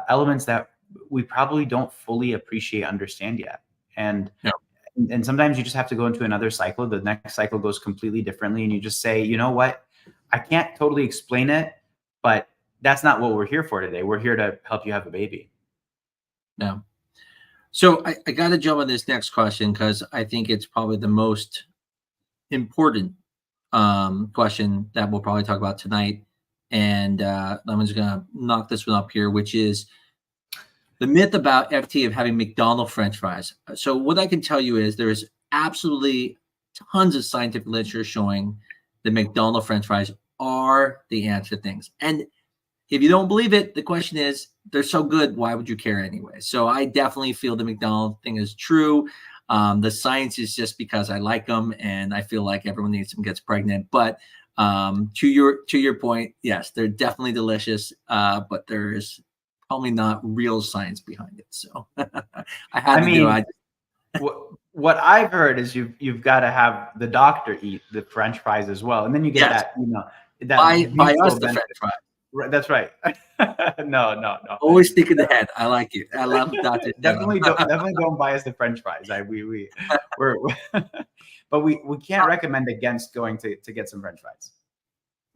elements that we probably don't fully appreciate, understand yet. And Yep. and sometimes you just have to go into another cycle. The next cycle goes completely differently. And you just say, you know what? I can't totally explain it, but that's not what we're here for today. We're here to help you have a baby. Yeah. So I got to jump on this next question because I think it's probably the most important question that we'll probably talk about tonight. And I'm just going to knock this one up here, which is the myth about FT of having McDonald's French fries. So what I can tell you is there is absolutely tons of scientific literature showing that McDonald's French fries are the answer to things. And if you don't believe it, the question is, they're so good, why would you care anyway? So I definitely feel the McDonald's thing is true. The science is just because I like them and I feel like everyone eats them gets pregnant. But to your point, yes, they're definitely delicious, but there is probably not real science behind it. So I had to do it. What I've heard is you've got to have the doctor eat the French fries as well, and then you get Yes. that By us the benefit. French fries. That's right. No. Always think ahead. I like it. I love Dr. definitely don't buy us the French fries. We're but we can't recommend against going to get some French fries.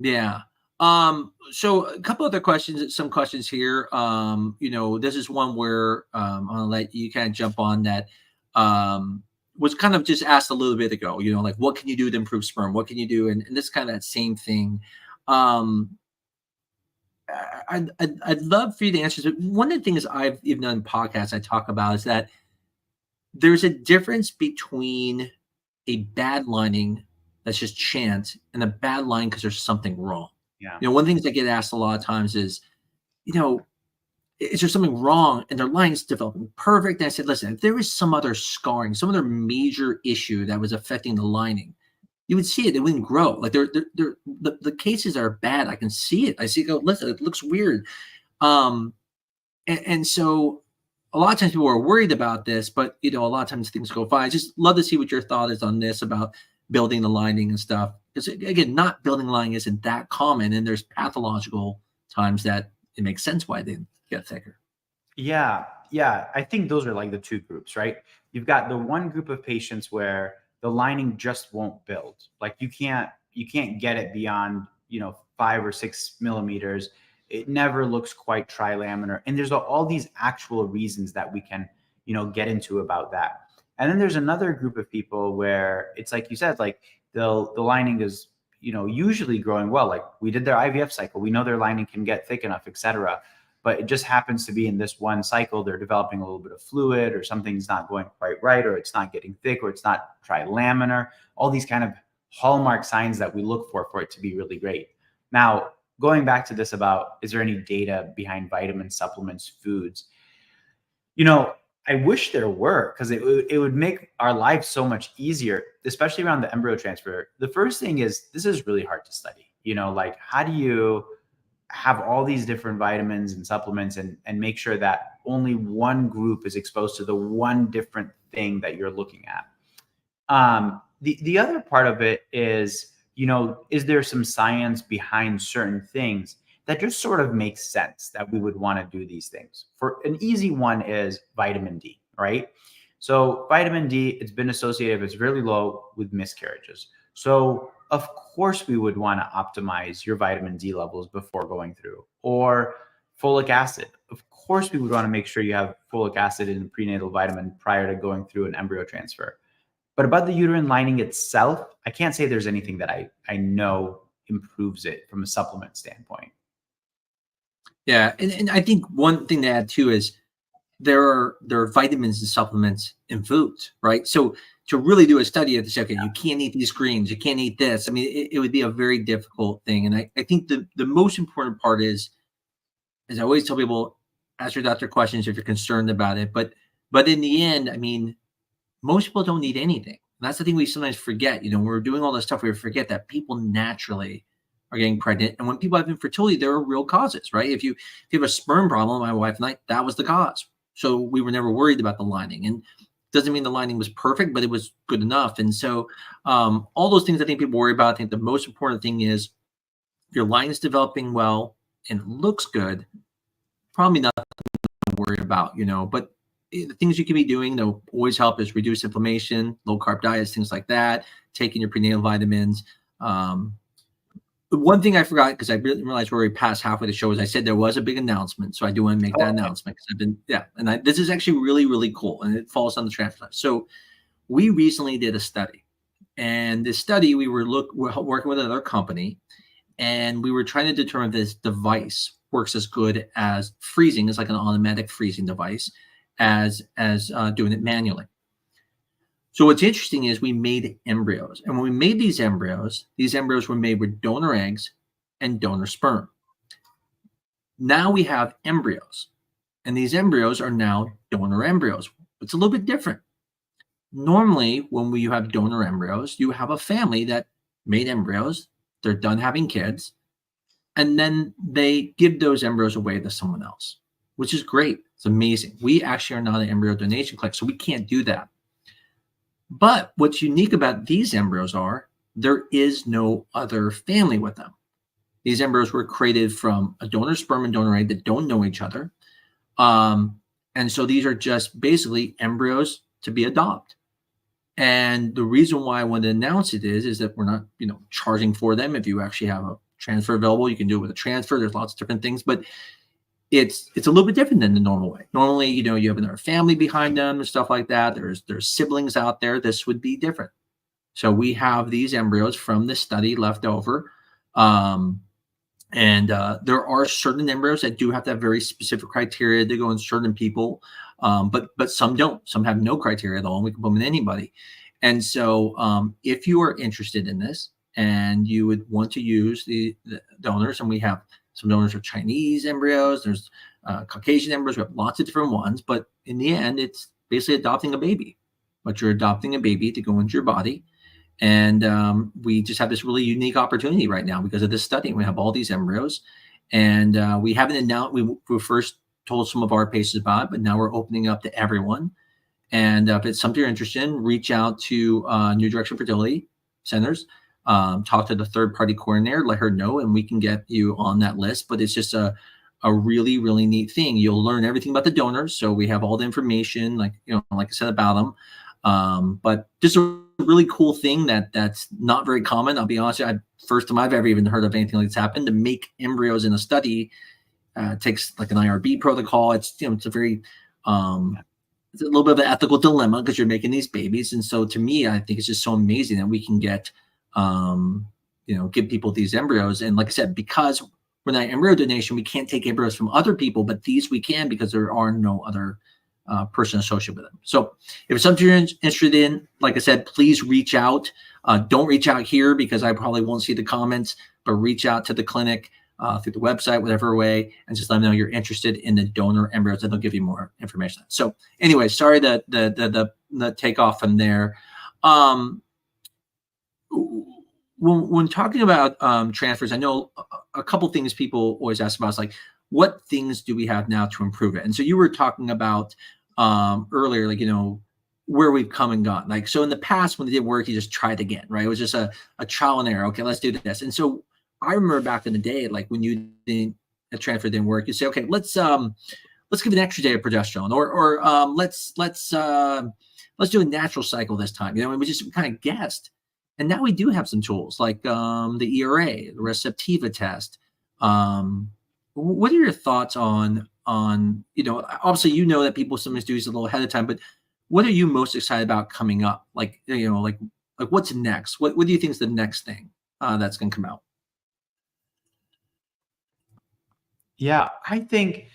Yeah. So a couple other questions, some questions here. This is one where I'm gonna let you kind of jump on that. Was kind of just asked a little bit ago, like what can you do to improve sperm? What can you do? And this kind of that same thing. I'd love for you to answer. One of the things I've even done in podcasts I talk about is that there's a difference between a bad lining that's just chance and a bad line because there's something wrong. Yeah. One of the things I get asked a lot of times is, is there something wrong? And their line is developing perfect. And I said, listen, if there was some other scarring, some other major issue that was affecting the lining, you would see it. It wouldn't grow. Like the cases are bad. I can see it. I see it go, listen, it looks weird. And so a lot of times people are worried about this, but a lot of times things go fine. I just love to see what your thought is on this about building the lining and stuff. Because again, not building lining isn't that common, and there's pathological times that it makes sense why they get thicker. Yeah. I think those are like the two groups, right? You've got the one group of patients where the lining just won't build. Like you can't get it beyond 5 or 6 millimeters. It never looks quite trilaminar, and there's all these actual reasons that we can get into about that. And then there's another group of people where it's like you said, like the lining is usually growing well. Like we did their IVF cycle, we know their lining can get thick enough, etc. But it just happens to be in this one cycle they're developing a little bit of fluid, or something's not going quite right, or it's not getting thick, or it's not trilaminar. All these kind of hallmark signs that we look for it to be really great. Now, going back to this about, is there any data behind vitamins, supplements, foods? I wish there were, because it would make our lives so much easier, especially around the embryo transfer. The first thing is, this is really hard to study. Like how do you have all these different vitamins and supplements and make sure that only one group is exposed to the one different thing that you're looking at? The other part of it is, is there some science behind certain things that just sort of makes sense that we would want to do these things? For an easy one is vitamin D, right? So vitamin D, it's been associated, it's really low with miscarriages. So of course we would want to optimize your vitamin D levels before going through. Or folic acid. Of course we would want to make sure you have folic acid and prenatal vitamin prior to going through an embryo transfer. But about the uterine lining itself, I can't say there's anything that I know improves it from a supplement standpoint. Yeah, and I think one thing to add too is there are vitamins and supplements in foods, right? So to really do a study of this, okay, you can't eat these greens, you can't eat this. I mean, it would be a very difficult thing. And I think the most important part is, as I always tell people, ask your doctor questions if you're concerned about it. But in the end, I mean, most people don't need anything. And that's the thing we sometimes forget. When we're doing all this stuff, we forget that people naturally are getting pregnant. And when people have infertility, there are real causes, right? If you have a sperm problem, my wife and I, that was the cause. So we were never worried about the lining. And doesn't mean the lining was perfect, but it was good enough. And so all those things I think people worry about. I think the most important thing is if your line is developing well and looks good, probably nothing to worry about, but the things you can be doing that will always help is reduce inflammation, low carb diets, things like that, taking your prenatal vitamins. One thing I forgot, because I realized we're already past halfway the show, is I said there was a big announcement. So I do want to make that announcement because this is actually really, really cool. And it falls on the transfer. So we recently did a study, and this study, we're working with another company, and we were trying to determine if this device works as good as freezing, as like an automatic freezing device, as doing it manually. So what's interesting is we made embryos, and when we made these embryos were made with donor eggs and donor sperm. Now we have embryos, and these embryos are now donor embryos. It's a little bit different. Normally, when you have donor embryos, you have a family that made embryos, they're done having kids, and then they give those embryos away to someone else, which is great. It's amazing. We actually are not an embryo donation clinic, so we can't do that. But what's unique about these embryos are there is no other family with them. These embryos were created from a donor sperm and donor egg that don't know each other. And so these are just basically embryos to be adopted. And the reason why I want to announce it is that we're not, charging for them. If you actually have a transfer available, you can do it with a transfer. There's lots of different things, but it's a little bit different than the normal way. Normally, you have another family behind them and stuff like that. There's siblings out there. This would be different. So we have these embryos from this study left over. And there are certain embryos that do have to have very specific criteria to go in certain people. But some don't. Some have no criteria at all, and we can put them in anybody. And so if you are interested in this and you would want to use the donors, and we have some donors are Chinese embryos, there's Caucasian embryos, we have lots of different ones, but in the end, it's basically adopting a baby. But you're adopting a baby to go into your body. And we just have this really unique opportunity right now because of this study. We have all these embryos, and we haven't announced, we first told some of our patients about it, but now we're opening up to everyone. And if it's something you're interested in, reach out to New Direction Fertility Centers, talk to the third-party coordinator, let her know, and we can get you on that list. But it's just a really, really neat thing. You'll learn everything about the donors. So we have all the information, like I said, about them. But just a really cool thing that's not very common. I'll be honest, first time I've ever even heard of anything like this happen. To make embryos in a study takes like an IRB protocol. It's it's a very it's a little bit of an ethical dilemma because you're making these babies. And so to me, I think it's just so amazing that we can get give people these embryos. And like I said, because we're not embryo donation, we can't take embryos from other people, but these we can because there are no other person associated with them. So if it's something you're interested in, like I said, please reach out. Don't reach out here because I probably won't see the comments, but reach out to the clinic through the website, whatever way, and just let them know you're interested in the donor embryos, and they'll give you more information. So anyway, sorry that the takeoff from there. When talking about transfers, I know a couple things people always ask about is like, what things do we have now to improve it? And so you were talking about earlier, like, where we've come and gone. Like, so in the past, when it didn't work, you just tried again, right? It was just a trial and error. Okay, let's do this. And so I remember back in the day, like when you didn't, a transfer didn't work, you say, okay, let's give an extra day of progesterone, or let's do a natural cycle this time. You know, and we just kind of guessed. And now we do have some tools like the ERA, the Receptiva test. What are your thoughts on you know, obviously you know that people sometimes do this a little ahead of time, but what are you most excited about coming up? Like, you know, like what's next? What do you think is the next thing that's going to come out? Yeah, I think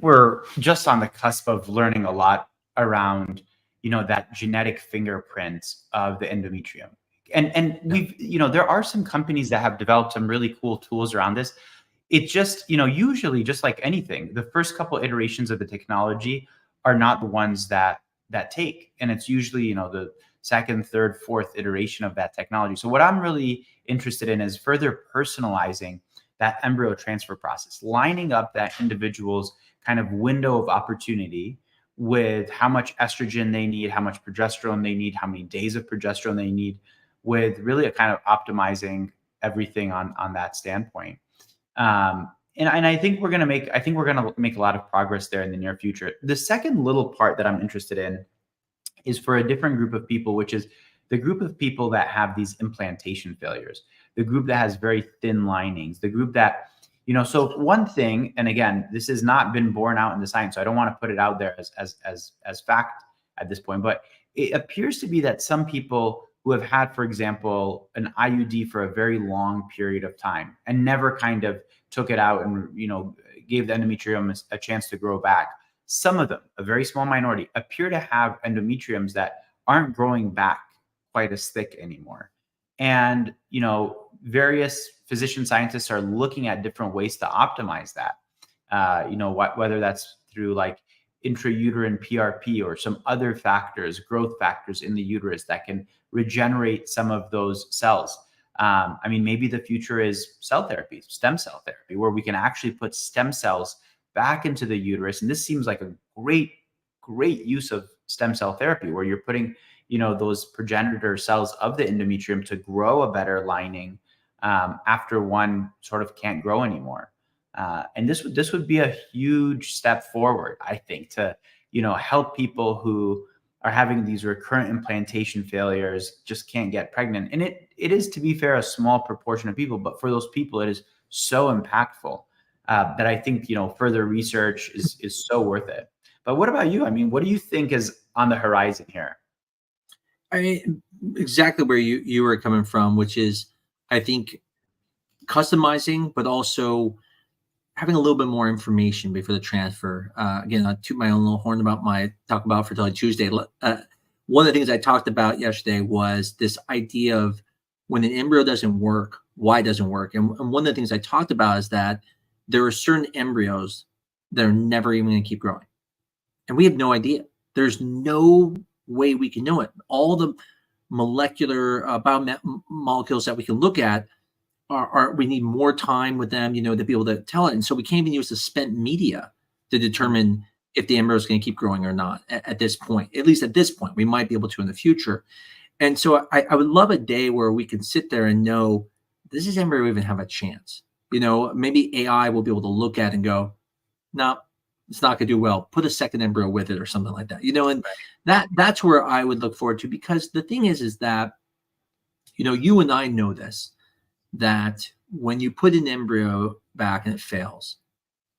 we're just on the cusp of learning a lot around, you know, that genetic fingerprint of the endometrium. And Yeah. we've, you know, there are some companies that have developed some really cool tools around this. It's just, you know, usually just like anything, the first couple iterations of the technology are not the ones that take. And it's usually, you know, the second, third, fourth iteration of that technology. So what I'm really interested in is further personalizing that embryo transfer process, lining up that individual's kind of window of opportunity with how much estrogen they need, how much progesterone they need, how many days of progesterone they need, with really a kind of optimizing everything on that standpoint. And I think we're gonna make a lot of progress there in the near future. The second little part that I'm interested in is for a different group of people, which is the group of people that have these implantation failures, the group that has very thin linings, the group that, you know, so one thing, and again, this has not been borne out in the science, so I don't want to put it out there as fact at this point, but it appears to be that some people who have had, for example, an IUD for a very long period of time and never kind of took it out and, you know, gave the endometrium a chance to grow back, some of them, a very small minority, appear to have endometriums that aren't growing back quite as thick anymore. And, you know, various physician scientists are looking at different ways to optimize that. You know, whether that's through like intrauterine PRP or some other factors, growth factors in the uterus that can regenerate some of those cells. I mean, maybe the future is cell therapy, stem cell therapy, where we can actually put stem cells back into the uterus. And this seems like a great use of stem cell therapy, where you're putting, you know, those progenitor cells of the endometrium to grow a better lining after one sort of can't grow anymore. And this would be a huge step forward, I think, to, you know, help people who are having these recurrent implantation failures, just can't get pregnant. And it is, to be fair, a small proportion of people, but for those people, it is so impactful that I think, you know, further research is so worth it. But what about you? I mean, what do you think is on the horizon here? I mean, exactly where you were coming from, which is, I think, customizing, but also having a little bit more information before the transfer. Again, I toot my own little horn about my talk about Fertility Tuesday. One of the things I talked about yesterday was this idea of when an embryo doesn't work, why it doesn't work. And one of the things I talked about is that there are certain embryos that are never even going to keep growing. And we have no idea. There's no way we can know it. All the molecular biomolecules that we can look at are we need more time with them, you know, to be able to tell it. And so we can't even use the spent media to determine if the embryo is going to keep growing or not at this point. At least at this point, we might be able to in the future. And so I would love a day where we can sit there and know this is embryo even have a chance. You know, maybe AI will be able to look at and go, no, it's not going to do well. Put a second embryo with it or something like that. You know, and that's where I would look forward to, because the thing is that, you know, you and I know this, that when you put an embryo back and it fails,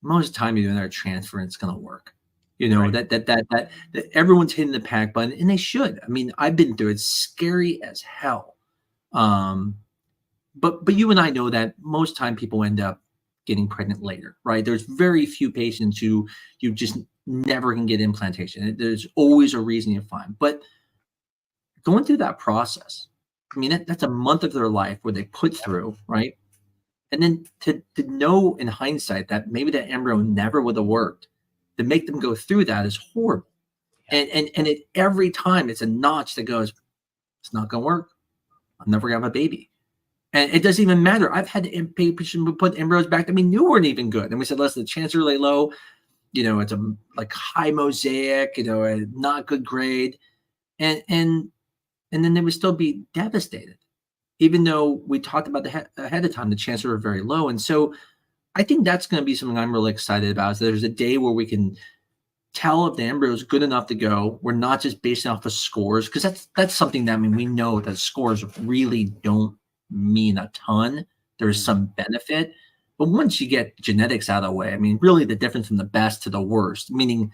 most of the time you do another transfer and it's going to work. You know, Right. that everyone's hitting the panic button, and they should. I mean, I've been through it. It's scary as hell. But you and I know that most time people end up getting pregnant later, right? There's very few patients who you just never can get implantation. There's always a reason you find. But going through that process, I mean, that's a month of their life where they put through, right? And then to know in hindsight that maybe that embryo never would have worked, to make them go through that is horrible. And it every time it's a notch that goes, it's not going to work. I'm never going to have a baby. And it doesn't even matter. I've had patients put embryos back that we knew weren't even good. And we said, listen, the chances are really low. You know, it's a like high mosaic, you know, a not good grade. and then they would still be devastated, even though we talked about ahead of time, the chances were very low. And so I think that's going to be something I'm really excited about. Is there's a day where we can tell if the embryo is good enough to go. We're not just basing off of scores, because that's something that, I mean, we know that scores really don't mean a ton. There's some benefit, but once you get genetics out of the way, I mean, really the difference from the best to the worst, meaning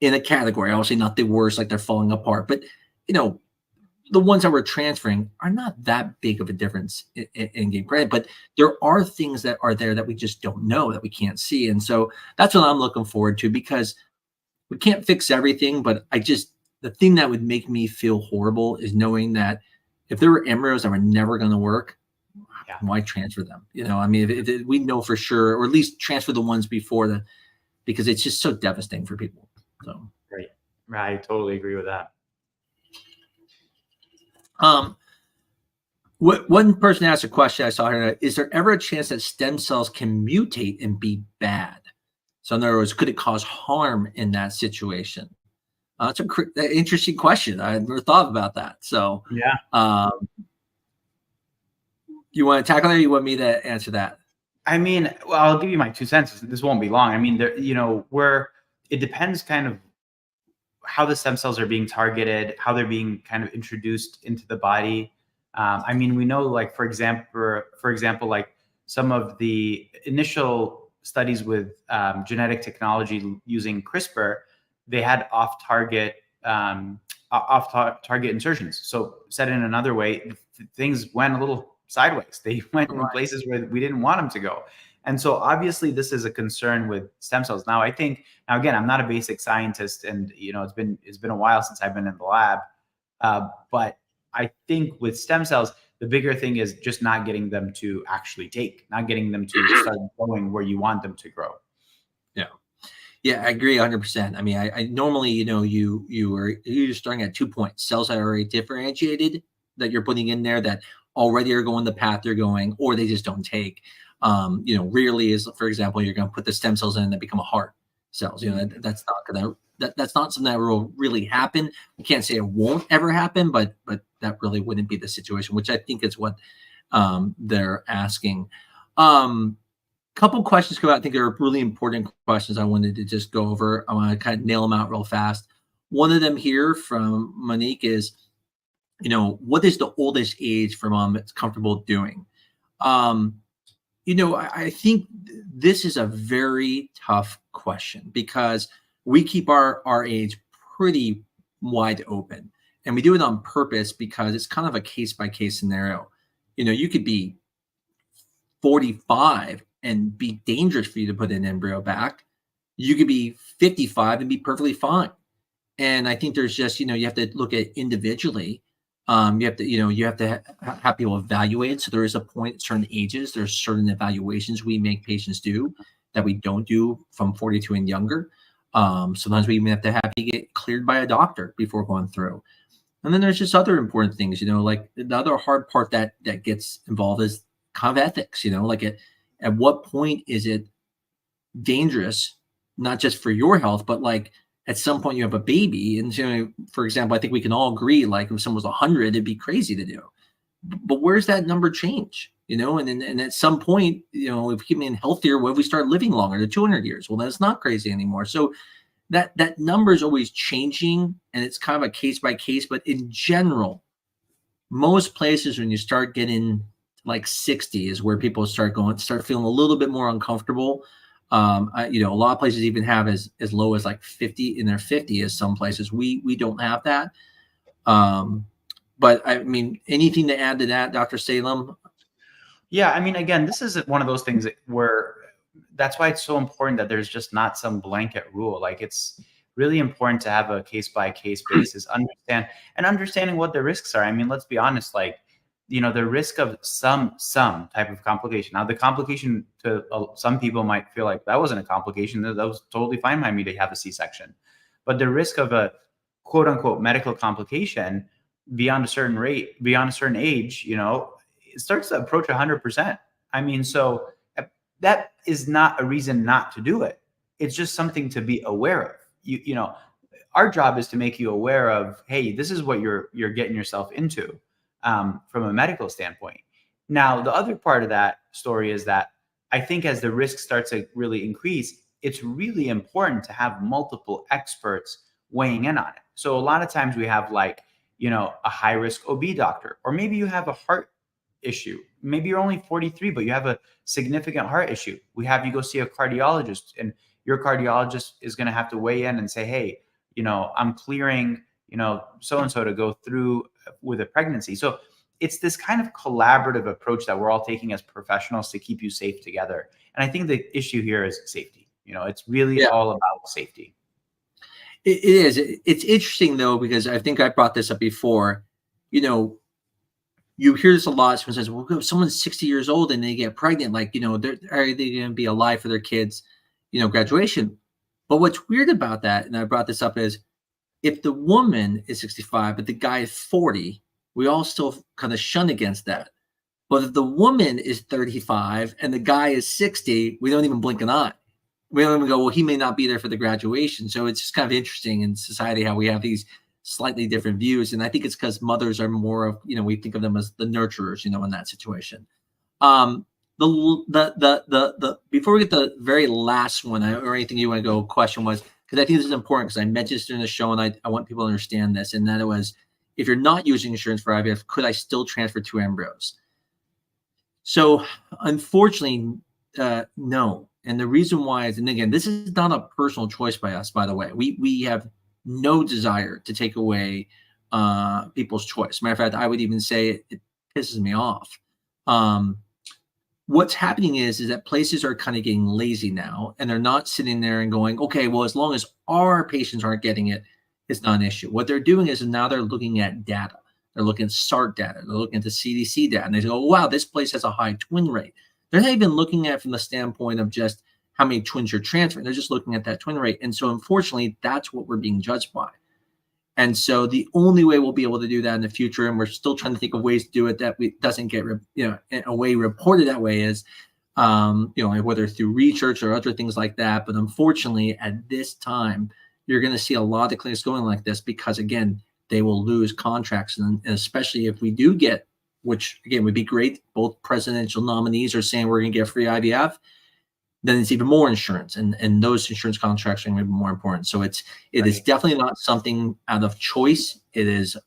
in a category, obviously not the worst, like they're falling apart, but the ones that we're transferring are not that big of a difference in game credit, but there are things that are there that we just don't know, that we can't see. And so that's what I'm looking forward to, because we can't fix everything, but the thing that would make me feel horrible is knowing that if there were embryos that were never going to work, why transfer them? I mean, if we know for sure, or at least transfer the ones before because it's just so devastating for people. So right. I totally agree with that. One person asked a question I saw here: is there ever a chance that stem cells can mutate and be bad? So in other words, could it cause harm in that situation? That's an interesting question. I never thought about that. So yeah. You want to tackle it, or you want me to answer that? I mean, well, I'll give you my 2 cents. This won't be long. I mean, it depends kind of how the stem cells are being targeted, how they're being kind of introduced into the body. I mean, we know, like, for example, like some of the initial studies with genetic technology using CRISPR, they had off-target insertions. So said in another way, things went a little sideways. They went in places where we didn't want them to go. And so obviously this is a concern with stem cells. Now again, I'm not a basic scientist, and it's been a while since I've been in the lab. But I think with stem cells, the bigger thing is just not getting them to actually not getting them to start growing where you want them to grow. Yeah, I agree 100%. I mean, I normally, you're starting at 2 points. Cells that are already differentiated that you're putting in there that already are going the path they're going, or they just don't take. Rarely is, for example, you're going to put the stem cells in and they become a heart cells. That's not something that will really happen. I can't say it won't ever happen, but that really wouldn't be the situation, which I think is what they're asking. Couple questions come out. I think they're really important questions I wanted to just go over. I want to kind of nail them out real fast. One of them here from Monique is, what is the oldest age for mom that's comfortable doing? I think this is a very tough question, because we keep our age pretty wide open, and we do it on purpose because it's kind of a case-by-case scenario. You could be 45 and be dangerous for you to put an embryo back. You could be 55 and be perfectly fine. And I think there's just, you have to look at individually. You have to have people evaluated. So there is a point at certain ages, there's certain evaluations we make patients do that we don't do from 42 and younger. Sometimes we even have to have you get cleared by a doctor before going through. And then there's just other important things, like the other hard part that gets involved is kind of ethics, like at what point is it dangerous, not just for your health, but like at some point you have a baby. And, for example, I think we can all agree, like if someone was 100, it'd be crazy to do. But where's that number change? And at some point, if we keep getting healthier, what if we start living longer to 200 years? Well, that's not crazy anymore. So that number is always changing, and it's kind of a case by case. But in general, most places, when you start getting like 60 is where people start feeling a little bit more uncomfortable. A lot of places even have as low as like 50 in their 50s. Some places we don't have that. But I mean, anything to add to that, Dr. Salem? Yeah, I mean, again, this is one of those things where that's why it's so important that there's just not some blanket rule. Like, it's really important to have a case by case basis, understanding what the risks are. I mean, let's be honest, like, the risk of some type of complication. Now, the complication to some people might feel like that wasn't a complication. That was totally fine by me to have a C-section. But the risk of a quote unquote medical complication beyond a certain age, it starts to approach 100%. I mean, so that is not a reason not to do it. It's just something to be aware of. our job is to make you aware of, hey, this is what you're getting yourself into from a medical standpoint. Now, the other part of that story is that I think as the risk starts to really increase, it's really important to have multiple experts weighing in on it. So a lot of times we have like, a high risk OB doctor, or maybe you have a heart issue. Maybe you're only 43, but you have a significant heart issue. We have you go see a cardiologist, and your cardiologist is going to have to weigh in and say, hey, I'm clearing, so-and-so to go through with a pregnancy. So it's this kind of collaborative approach that we're all taking as professionals to keep you safe together. And I think the issue here is safety. It's really all about safety. It is. It's interesting though, because I think I brought this up before. You hear this a lot. Someone says, well, if someone's 60 years old and they get pregnant, like, are they going to be alive for their kids, graduation? But what's weird about that, and I brought this up, is if the woman is 65, but the guy is 40, we all still kind of shun against that. But if the woman is 35 and the guy is 60, we don't even blink an eye. We don't even go, well, he may not be there for the graduation. So it's just kind of interesting in society how we have these slightly different views. And I think it's because mothers are more of, we think of them as the nurturers, in that situation. Before we get the very last one, or anything you want to go, question was, because I think this is important, because I mentioned this during the show, and I want people to understand this, and that it was, if you're not using insurance for IVF, could I still transfer 2 embryos? So unfortunately, no. And the reason why is, and again, this is not a personal choice by us, by the way. We have no desire to take away people's choice. Matter of fact, I would even say it pisses me off. What's happening is that places are kind of getting lazy now, and they're not sitting there and going, okay, well, as long as our patients aren't getting it, it's not an issue. What they're doing is now they're looking at data. They're looking at SART data. They're looking at the CDC data, and they go, oh, wow, this place has a high twin rate. They're not even looking at it from the standpoint of just how many twins you're transferring. They're just looking at that twin rate. And so unfortunately, that's what we're being judged by. And so the only way we'll be able to do that in the future, and we're still trying to think of ways to do it that doesn't get, in a way reported that way, is, whether through research or other things like that. But unfortunately, at this time, you're going to see a lot of clinics going like this, because again, they will lose contracts. And especially if we do get, which again would be great, both presidential nominees are saying we're going to get free IVF, then it's even more insurance, and those insurance contracts are going to be more important. So it is definitely not something out of choice. It is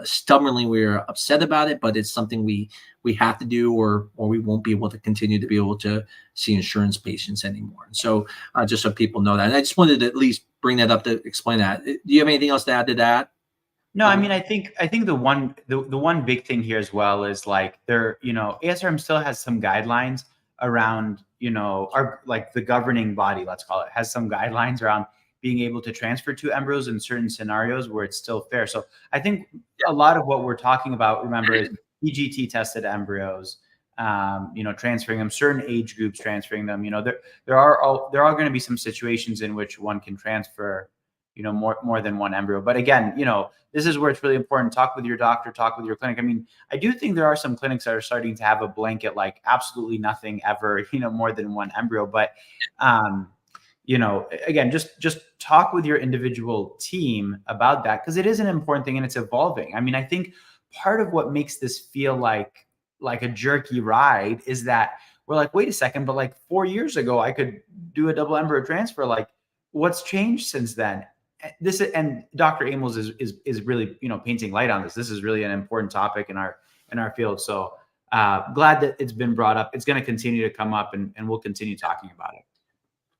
stubbornly, we're upset about it, but it's something we have to do, or we won't be able to continue to be able to see insurance patients anymore. So just so people know that, and I just wanted to at least bring that up to explain that. Do you have anything else to add to that? No, I mean, I think the one big thing here as well is like ASRM still has some guidelines around, our, like, the governing body, let's call it, has some guidelines around being able to transfer 2 embryos in certain scenarios where it's still fair. So I think a lot of what we're talking about, remember, is EGT tested embryos, transferring them, certain age groups transferring them. There are going to be some situations in which one can transfer more than 1 embryo. But again, this is where it's really important. Talk with your doctor, talk with your clinic. I mean, I do think there are some clinics that are starting to have a blanket, like absolutely nothing ever, more than 1 embryo. But, again, just talk with your individual team about that, because it is an important thing and it's evolving. I mean, I think part of what makes this feel like a jerky ride is that we're like, wait a second, but like 4 years ago, I could do a double embryo transfer. Like, what's changed since then? This, and Dr. Amos is really painting light on this. This is really an important topic in our field. So glad that it's been brought up. It's going to continue to come up, and we'll continue talking about it.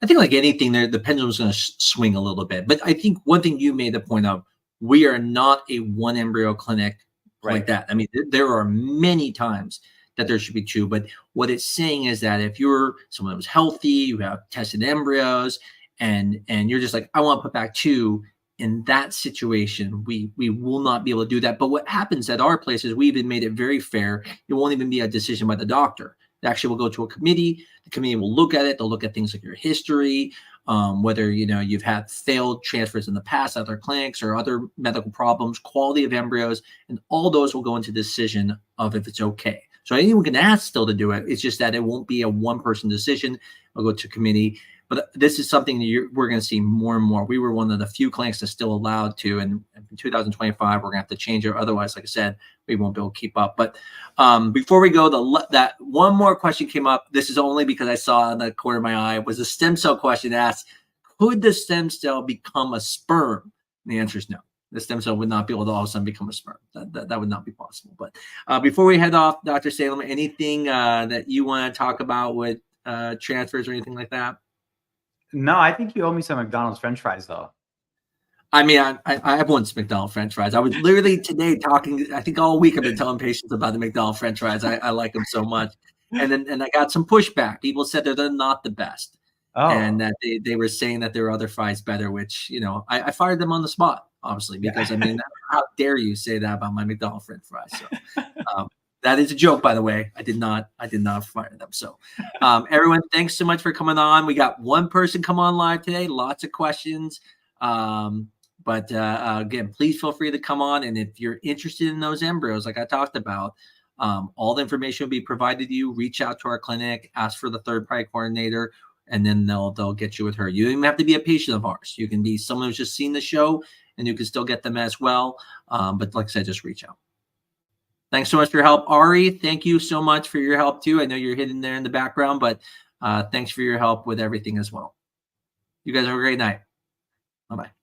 I think, like anything, the pendulum is going to swing a little bit. But I think one thing you made the point of, we are not a 1 embryo clinic like that. I mean, there are many times that there should be 2. But what it's saying is that if you're someone that was healthy, you have tested embryos, and you're just like, I want to put back 2, in that situation, we will not be able to do that. But what happens at our place is we even made it very fair. It won't even be a decision by the doctor. It actually will go to a committee. The committee will look at it. They'll look at things like your history, whether you've had failed transfers in the past at other clinics or other medical problems, quality of embryos, and all those will go into the decision of if it's okay. So anyone can ask still to do it. It's just that it won't be a 1-person decision. It'll go to committee. But this is something that we're going to see more and more. We were one of the few clinics that's still allowed to, and in 2025, we're going to have to change it. Otherwise, like I said, we won't be able to keep up. But before we go, that one more question came up. This is only because I saw in the corner of my eye was a stem cell question asked, could the stem cell become a sperm? And the answer is no. The stem cell would not be able to all of a sudden become a sperm. That would not be possible. But before we head off, Dr. Salem, anything that you want to talk about with transfers or anything like that? No, I think you owe me some McDonald's French fries, though. I mean, I want some McDonald's French fries. I was literally today talking. I think all week I've been telling patients about the McDonald's French fries. I like them so much, and I got some pushback. People said they're not the best, and that they were saying that there are other fries better. Which I fired them on the spot, obviously, because I mean, how dare you say that about my McDonald's French fries? So. That is a joke, by the way. I did not fire them. So everyone, thanks so much for coming on. We got one person come on live today, lots of questions. But again, please feel free to come on. And if you're interested in those embryos, like I talked about, all the information will be provided to you. Reach out to our clinic, ask for the third-party coordinator, and then they'll get you with her. You don't even have to be a patient of ours. You can be someone who's just seen the show, and you can still get them as well. But like I said, just reach out. Thanks so much for your help. Ari, thank you so much for your help too. I know you're hidden there in the background, but thanks for your help with everything as well. You guys have a great night. Bye-bye.